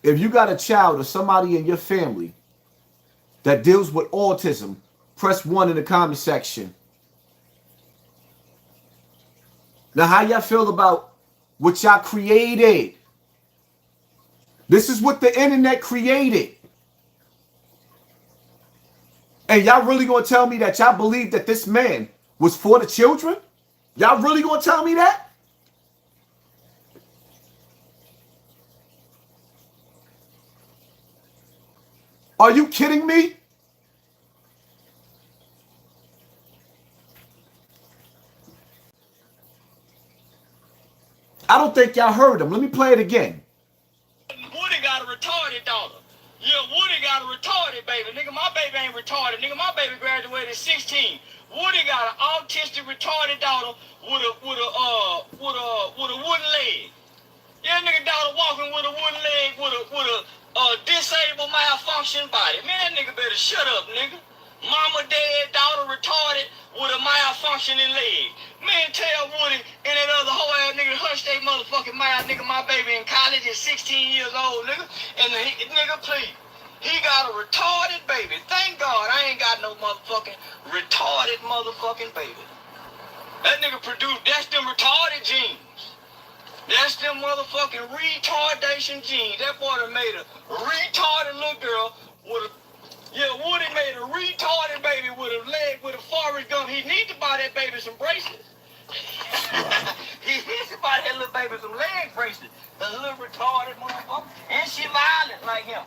Speaker 3: If you got a child or somebody in your family that deals with autism, press 1 in the comment section. Now, how y'all feel about what y'all created? This is what the internet created. And y'all really gonna tell me that y'all believe that this man was for the children? Y'all really gonna tell me that? Are you kidding me? I don't think y'all heard him. Let me play it again.
Speaker 20: Woody got a retarded daughter. Yeah, Woody got a retarded baby. Nigga, my baby ain't retarded. Nigga, my baby graduated at 16. Woody got an autistic retarded daughter with a wooden leg. Yeah, nigga daughter walking with a wooden leg with a disabled malfunction body. Man, that nigga better shut up, nigga. Mama dead, daughter retarded with a malfunctioning leg. Man, tell Woody and that other whole ass nigga hush they motherfucking mouth, nigga. My baby in college is 16 years old, nigga. And nigga, please. He got a retarded baby. Thank God I ain't got no motherfucking retarded motherfucking baby. That nigga produced, that's them retarded genes. That's them motherfucking retardation genes. That boy done made a retarded little girl with a, yeah, Woody made a retarded baby with a leg with a Forrest Gump. He need to buy that baby some bracelets. He needs to buy that little baby some leg bracelets. The little retarded motherfucker. And she violent like him.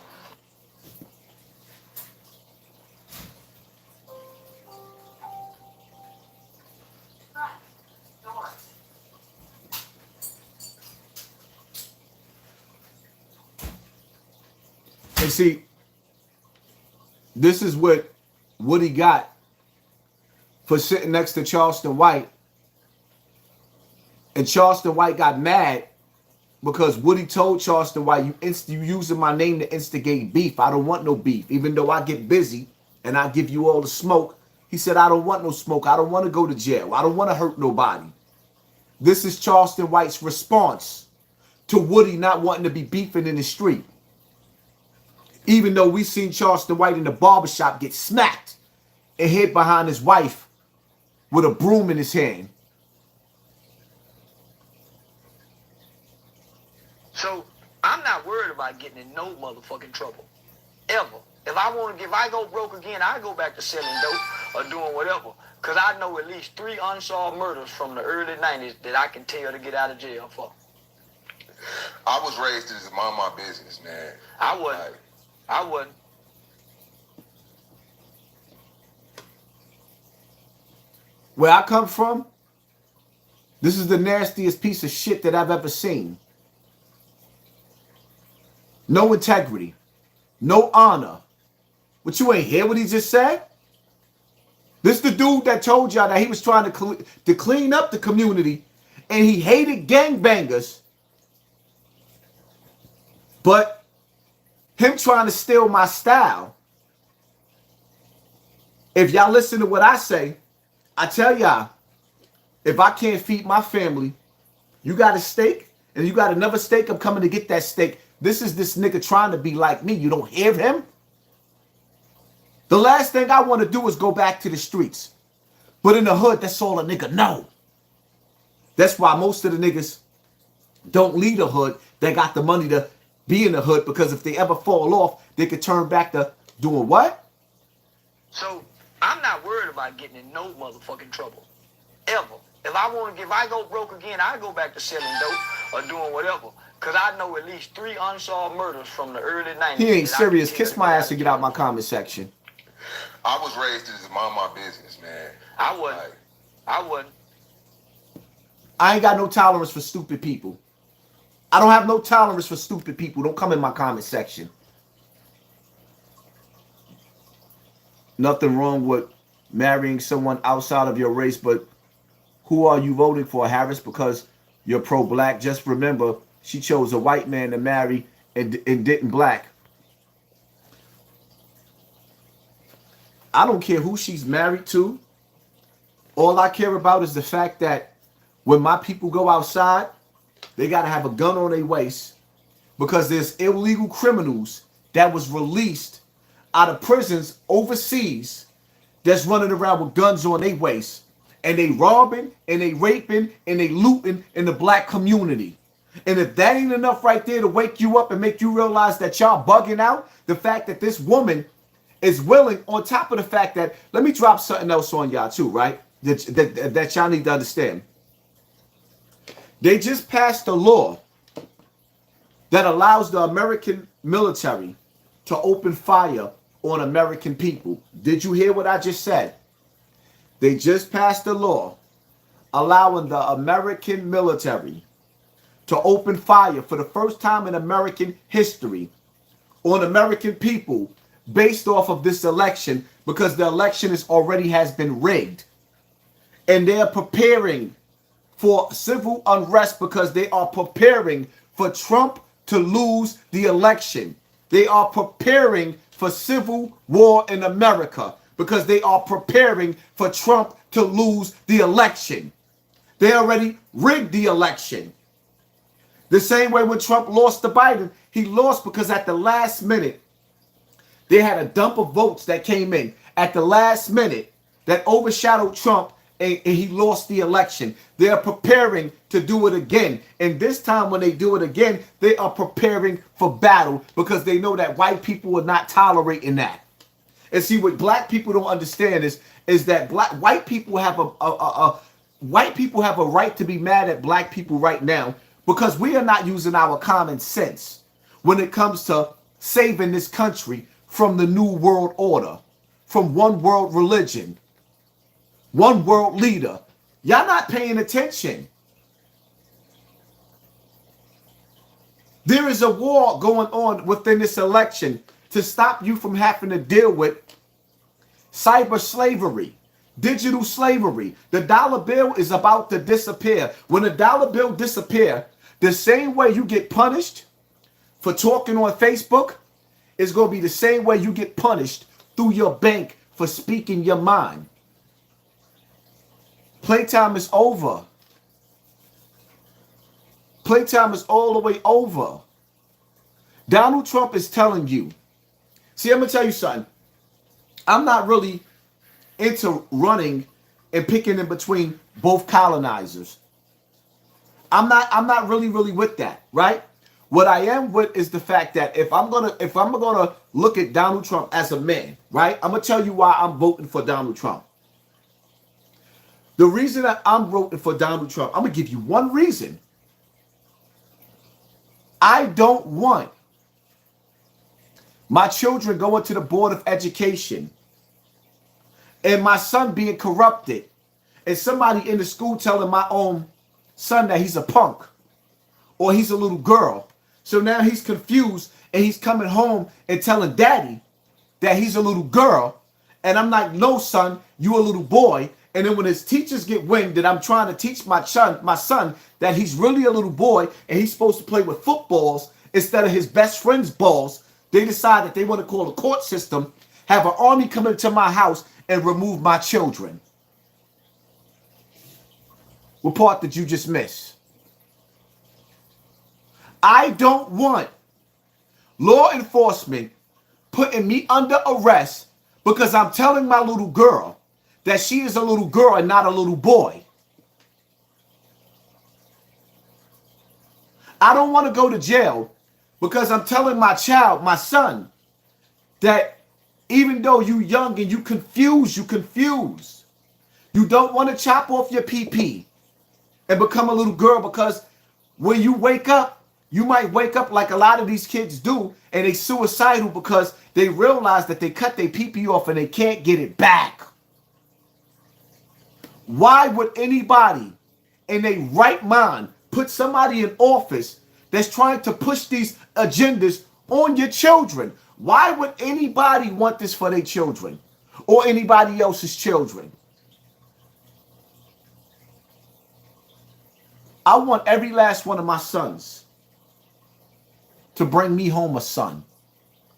Speaker 3: And see, this is what Woody got for sitting next to Charleston White. And Charleston White got mad because Woody told Charleston White, you using my name to instigate beef. I don't want no beef. Even though I get busy and I give you all the smoke, he said, I don't want no smoke. I don't want to go to jail. I don't want to hurt nobody. This is Charleston White's response to Woody not wanting to be beefing in the street. Even though we seen Charleston White in the barbershop get smacked and hid behind his wife with a broom in his hand.
Speaker 20: So I'm not worried about getting in no motherfucking trouble. Ever. If I go broke again, I go back to selling dope or doing whatever. Cause I know at least 3 unsolved murders from the early 90s that I can tell to get out of jail for.
Speaker 21: I was raised to just mind my business, man.
Speaker 20: I wasn't.
Speaker 3: Where I come from, this is the nastiest piece of shit that I've ever seen. No integrity. No honor. But you ain't hear what he just said? This the dude that told y'all that he was trying to clean up the community and he hated gangbangers. But him trying to steal my style. If y'all listen to what I say, I tell y'all, if I can't feed my family, you got a steak and you got another steak, I'm coming to get that steak. This is this nigga trying to be like me. You don't hear him? The last thing I want to do is go back to the streets. But in the hood, that's all a nigga know. That's why most of the niggas don't leave the hood. They got the money to be in the hood, because if they ever fall off, they could turn back to doing what?
Speaker 20: So I'm not worried about getting in no motherfucking trouble. Ever. If I go broke again, I go back to selling dope or doing whatever. Cause I know at least 3 unsolved murders from the early 90s.
Speaker 3: He ain't serious. Kiss my ass and get out my comment section.
Speaker 21: I was raised to just mind my business, man.
Speaker 20: I wasn't.
Speaker 3: I ain't got no tolerance for stupid people. I don't have no tolerance for stupid people. Don't come in my comment section. Nothing wrong with marrying someone outside of your race, but who are you voting for, Harris? Because you're pro-black. Just remember, she chose a white man to marry and didn't black. I don't care who she's married to. All I care about is the fact that when my people go outside, they got to have a gun on their waist, because there's illegal criminals that was released out of prisons overseas that's running around with guns on their waist. And they robbing and they raping and they looting in the black community. And if that ain't enough right there to wake you up and make you realize that y'all bugging out, the fact that this woman is willing, on top of the fact that, let me drop something else on y'all too, right? That y'all need to understand. They just passed a law that allows the American military to open fire on American people. Did you hear what I just said? They just passed a law allowing the American military to open fire for the first time in American history on American people based off of this election, because the election already has been rigged. And they're preparing for civil unrest because they are preparing for Trump to lose the election. They are preparing for civil war in America because they are preparing for Trump to lose the election. They already rigged the election. The same way when Trump lost to Biden, he lost because at the last minute, They had a dump of votes that came in at the last minute that overshadowed Trump, and he lost the election. They are preparing to do it again. And this time when they do it again, they are preparing for battle because they know that white people are not tolerating that. And see, what black people don't understand is that white people have a right to be mad at black people right now because we are not using our common sense when it comes to saving this country from the new world order, from one world religion, one world leader. Y'all not paying attention. There is a war going on within this election to stop you from having to deal with cyber slavery, digital slavery. The dollar bill is about to disappear. When the dollar bill disappears, the same way you get punished for talking on Facebook is going to be the same way you get punished through your bank for speaking your mind. Playtime is over. Playtime is all the way over. Donald Trump is telling you. See, I'm going to tell you something. I'm not really into running and picking in between both colonizers. I'm not really with that, right? What I am with is the fact that if I'm gonna look at Donald Trump as a man, right? I'm gonna tell you why I'm voting for Donald Trump. The reason that I'm voting for Donald Trump, I'm gonna give you one reason. I don't want my children going to the Board of Education and my son being corrupted and somebody in the school telling my own son that he's a punk or he's a little girl. So now he's confused and he's coming home and telling daddy that he's a little girl. And I'm like, no, son, you a little boy. And then when his teachers get wind that I'm trying to teach my son that he's really a little boy and he's supposed to play with footballs instead of his best friend's balls, they decide that they want to call the court system, have an army come into my house and remove my children. What part did you just miss? I don't want law enforcement putting me under arrest because I'm telling my little girl that she is a little girl and not a little boy. I don't want to go to jail because I'm telling my child, my son, that even though you young and you confused. You don't want to chop off your PP and become a little girl because when you wake up, you might wake up like a lot of these kids do and they suicidal because they realize that they cut their PP off and they can't get it back. Why would anybody in their right mind put somebody in office that's trying to push these agendas on your children? Why would anybody want this for their children or anybody else's children? I want every last one of my sons to bring me home a son,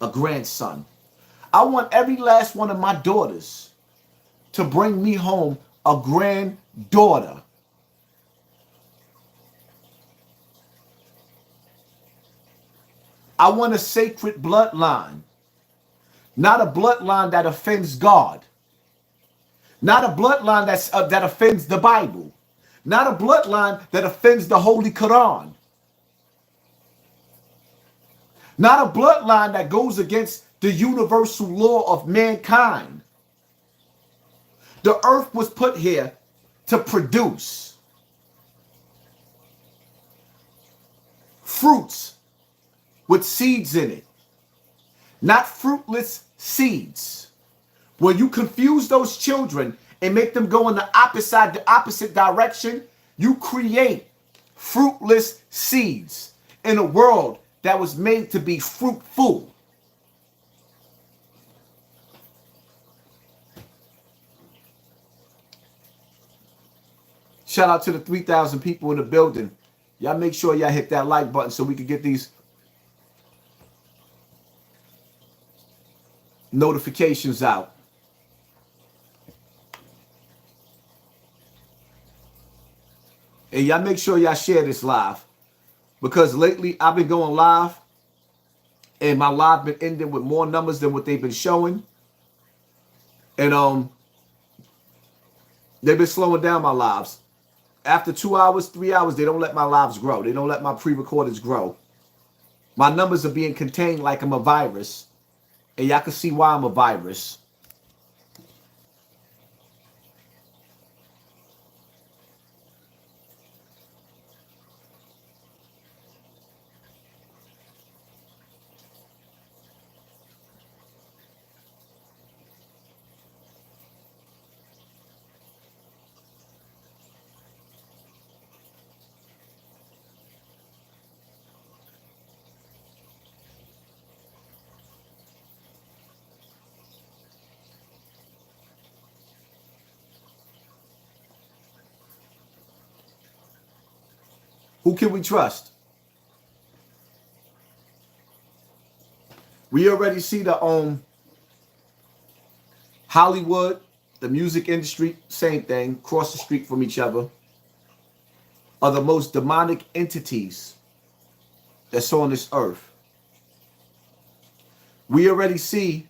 Speaker 3: a grandson. I want every last one of my daughters to bring me home a granddaughter. I want a sacred bloodline, not a bloodline that offends God, not a bloodline that offends the Bible, not a bloodline that offends the Holy Quran, not a bloodline that goes against the universal law of mankind. The earth was put here to produce fruits with seeds in it, not fruitless seeds. When you confuse those children and make them go in the opposite direction, you create fruitless seeds in a world that was made to be fruitful. Shout out to the 3,000 people in the building. Y'all make sure y'all hit that like button so we can get these notifications out. And y'all make sure y'all share this live. Because lately I've been going live And my live been ending with more numbers than what they've been showing. And they've been slowing down my lives. After 2 hours, 3 hours, they don't let my lives grow. They don't let my pre-recordeds grow. My numbers are being contained like I'm a virus. And y'all can see why I'm a virus. Who can we trust? We already see the Hollywood, the music industry, same thing, across the street from each other, are the most demonic entities that's on this earth. We already see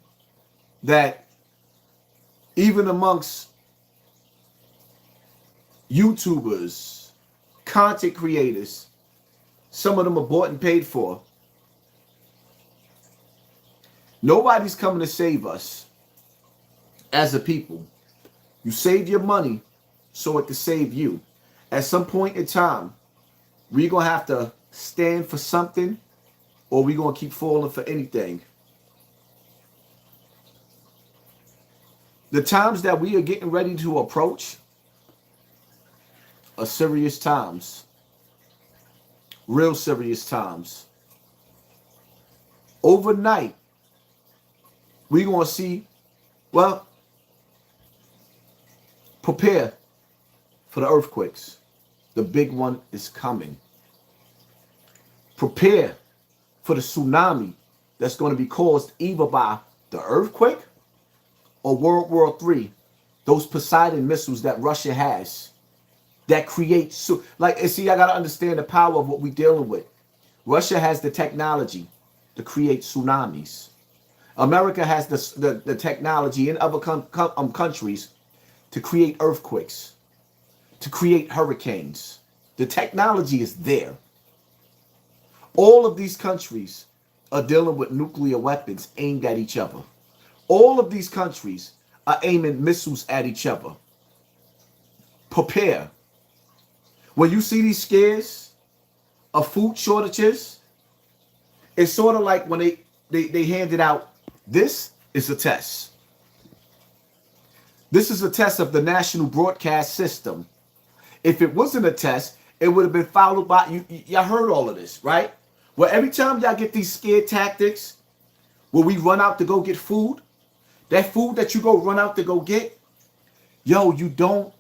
Speaker 3: that even amongst YouTubers, content creators, some of them are bought and paid for. Nobody's coming to save us as a people. You save your money so it can save you. At some point in time, we're going to have to stand for something, or we're going to keep falling for anything. The times that we are getting ready to approach are serious times. Real serious times. Overnight, we're going to see, well, prepare for the earthquakes. The big one is coming. Prepare for the tsunami that's going to be caused either by the earthquake or World War III. Those Poseidon missiles that Russia has that create, see, I got to understand the power of what we're dealing with. Russia has the technology to create tsunamis. America has the technology in other countries to create earthquakes, to create hurricanes. The technology is there. All of these countries are dealing with nuclear weapons aimed at each other. All of these countries are aiming missiles at each other. Prepare. When you see these scares of food shortages, it's sort of like when they handed out, this is a test. This is a test of the national broadcast system. If it wasn't a test, it would have been followed by, y'all heard all of this, right? Well, every time y'all get these scare tactics where we run out to go get food, that food that you go run out to go get, yo, you don't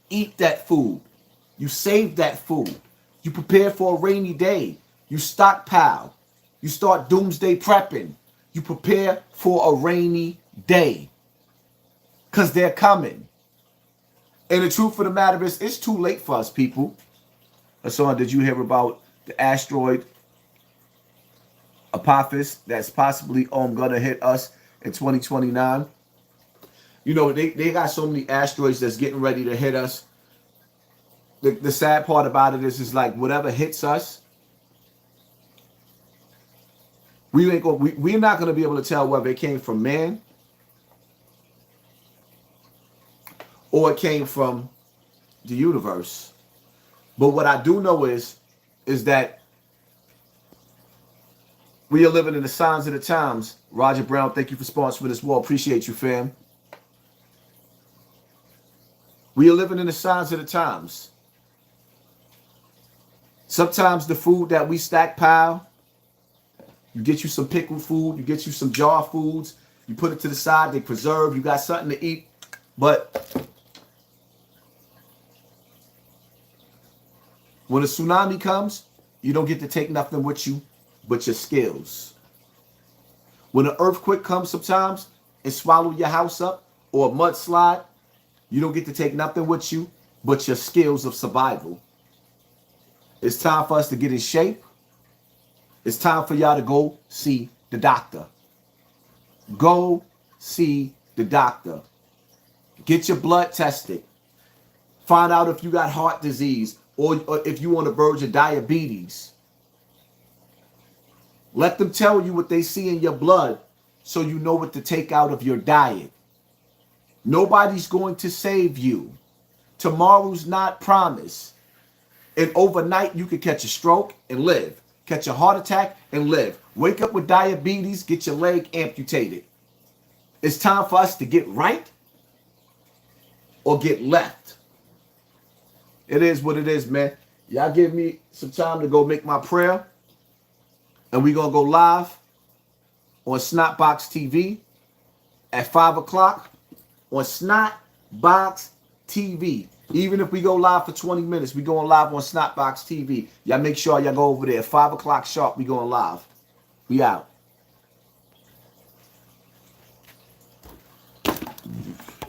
Speaker 3: eat that food. You save that food. You prepare for a rainy day. You stockpile. You start doomsday prepping. You prepare for a rainy day. Because they're coming. And the truth of the matter is, it's too late for us, people. Hassan, did you hear about the asteroid Apophis that's possibly going to hit us in 2029? You know, they got so many asteroids that's getting ready to hit us. The sad part about it is like whatever hits us, we're not going to be able to tell whether it came from man or it came from the universe. But what I do know is that we are living in the signs of the times. Roger Brown, thank you for sponsoring this war. Appreciate you, fam. We are living in the signs of the times. Sometimes the food that we stockpile, you get you some pickled food, you get you some jar foods, you put it to the side, they preserve, you got something to eat. But when a tsunami comes, you don't get to take nothing with you but your skills. When an earthquake comes sometimes and swallow your house up, or a mudslide, you don't get to take nothing with you but your skills of survival. It's time for us to get in shape. It's time for y'all to go see the doctor. Go see the doctor. Get your blood tested. Find out if you got heart disease or if you on the verge of diabetes. Let them tell you what they see in your blood so you know what to take out of your diet. Nobody's going to save you. Tomorrow's not promised. And overnight, you could catch a stroke and live. Catch a heart attack and live. Wake up with diabetes, get your leg amputated. It's time for us to get right or get left. It is what it is, man. Y'all give me some time to go make my prayer. And we're going to go live on Snotbox TV at 5 o'clock on Snotbox TV. Even if we go live for 20 minutes, we going live on Snotbox TV. Y'all make sure y'all go over there. 5 o'clock sharp, we going live. We out.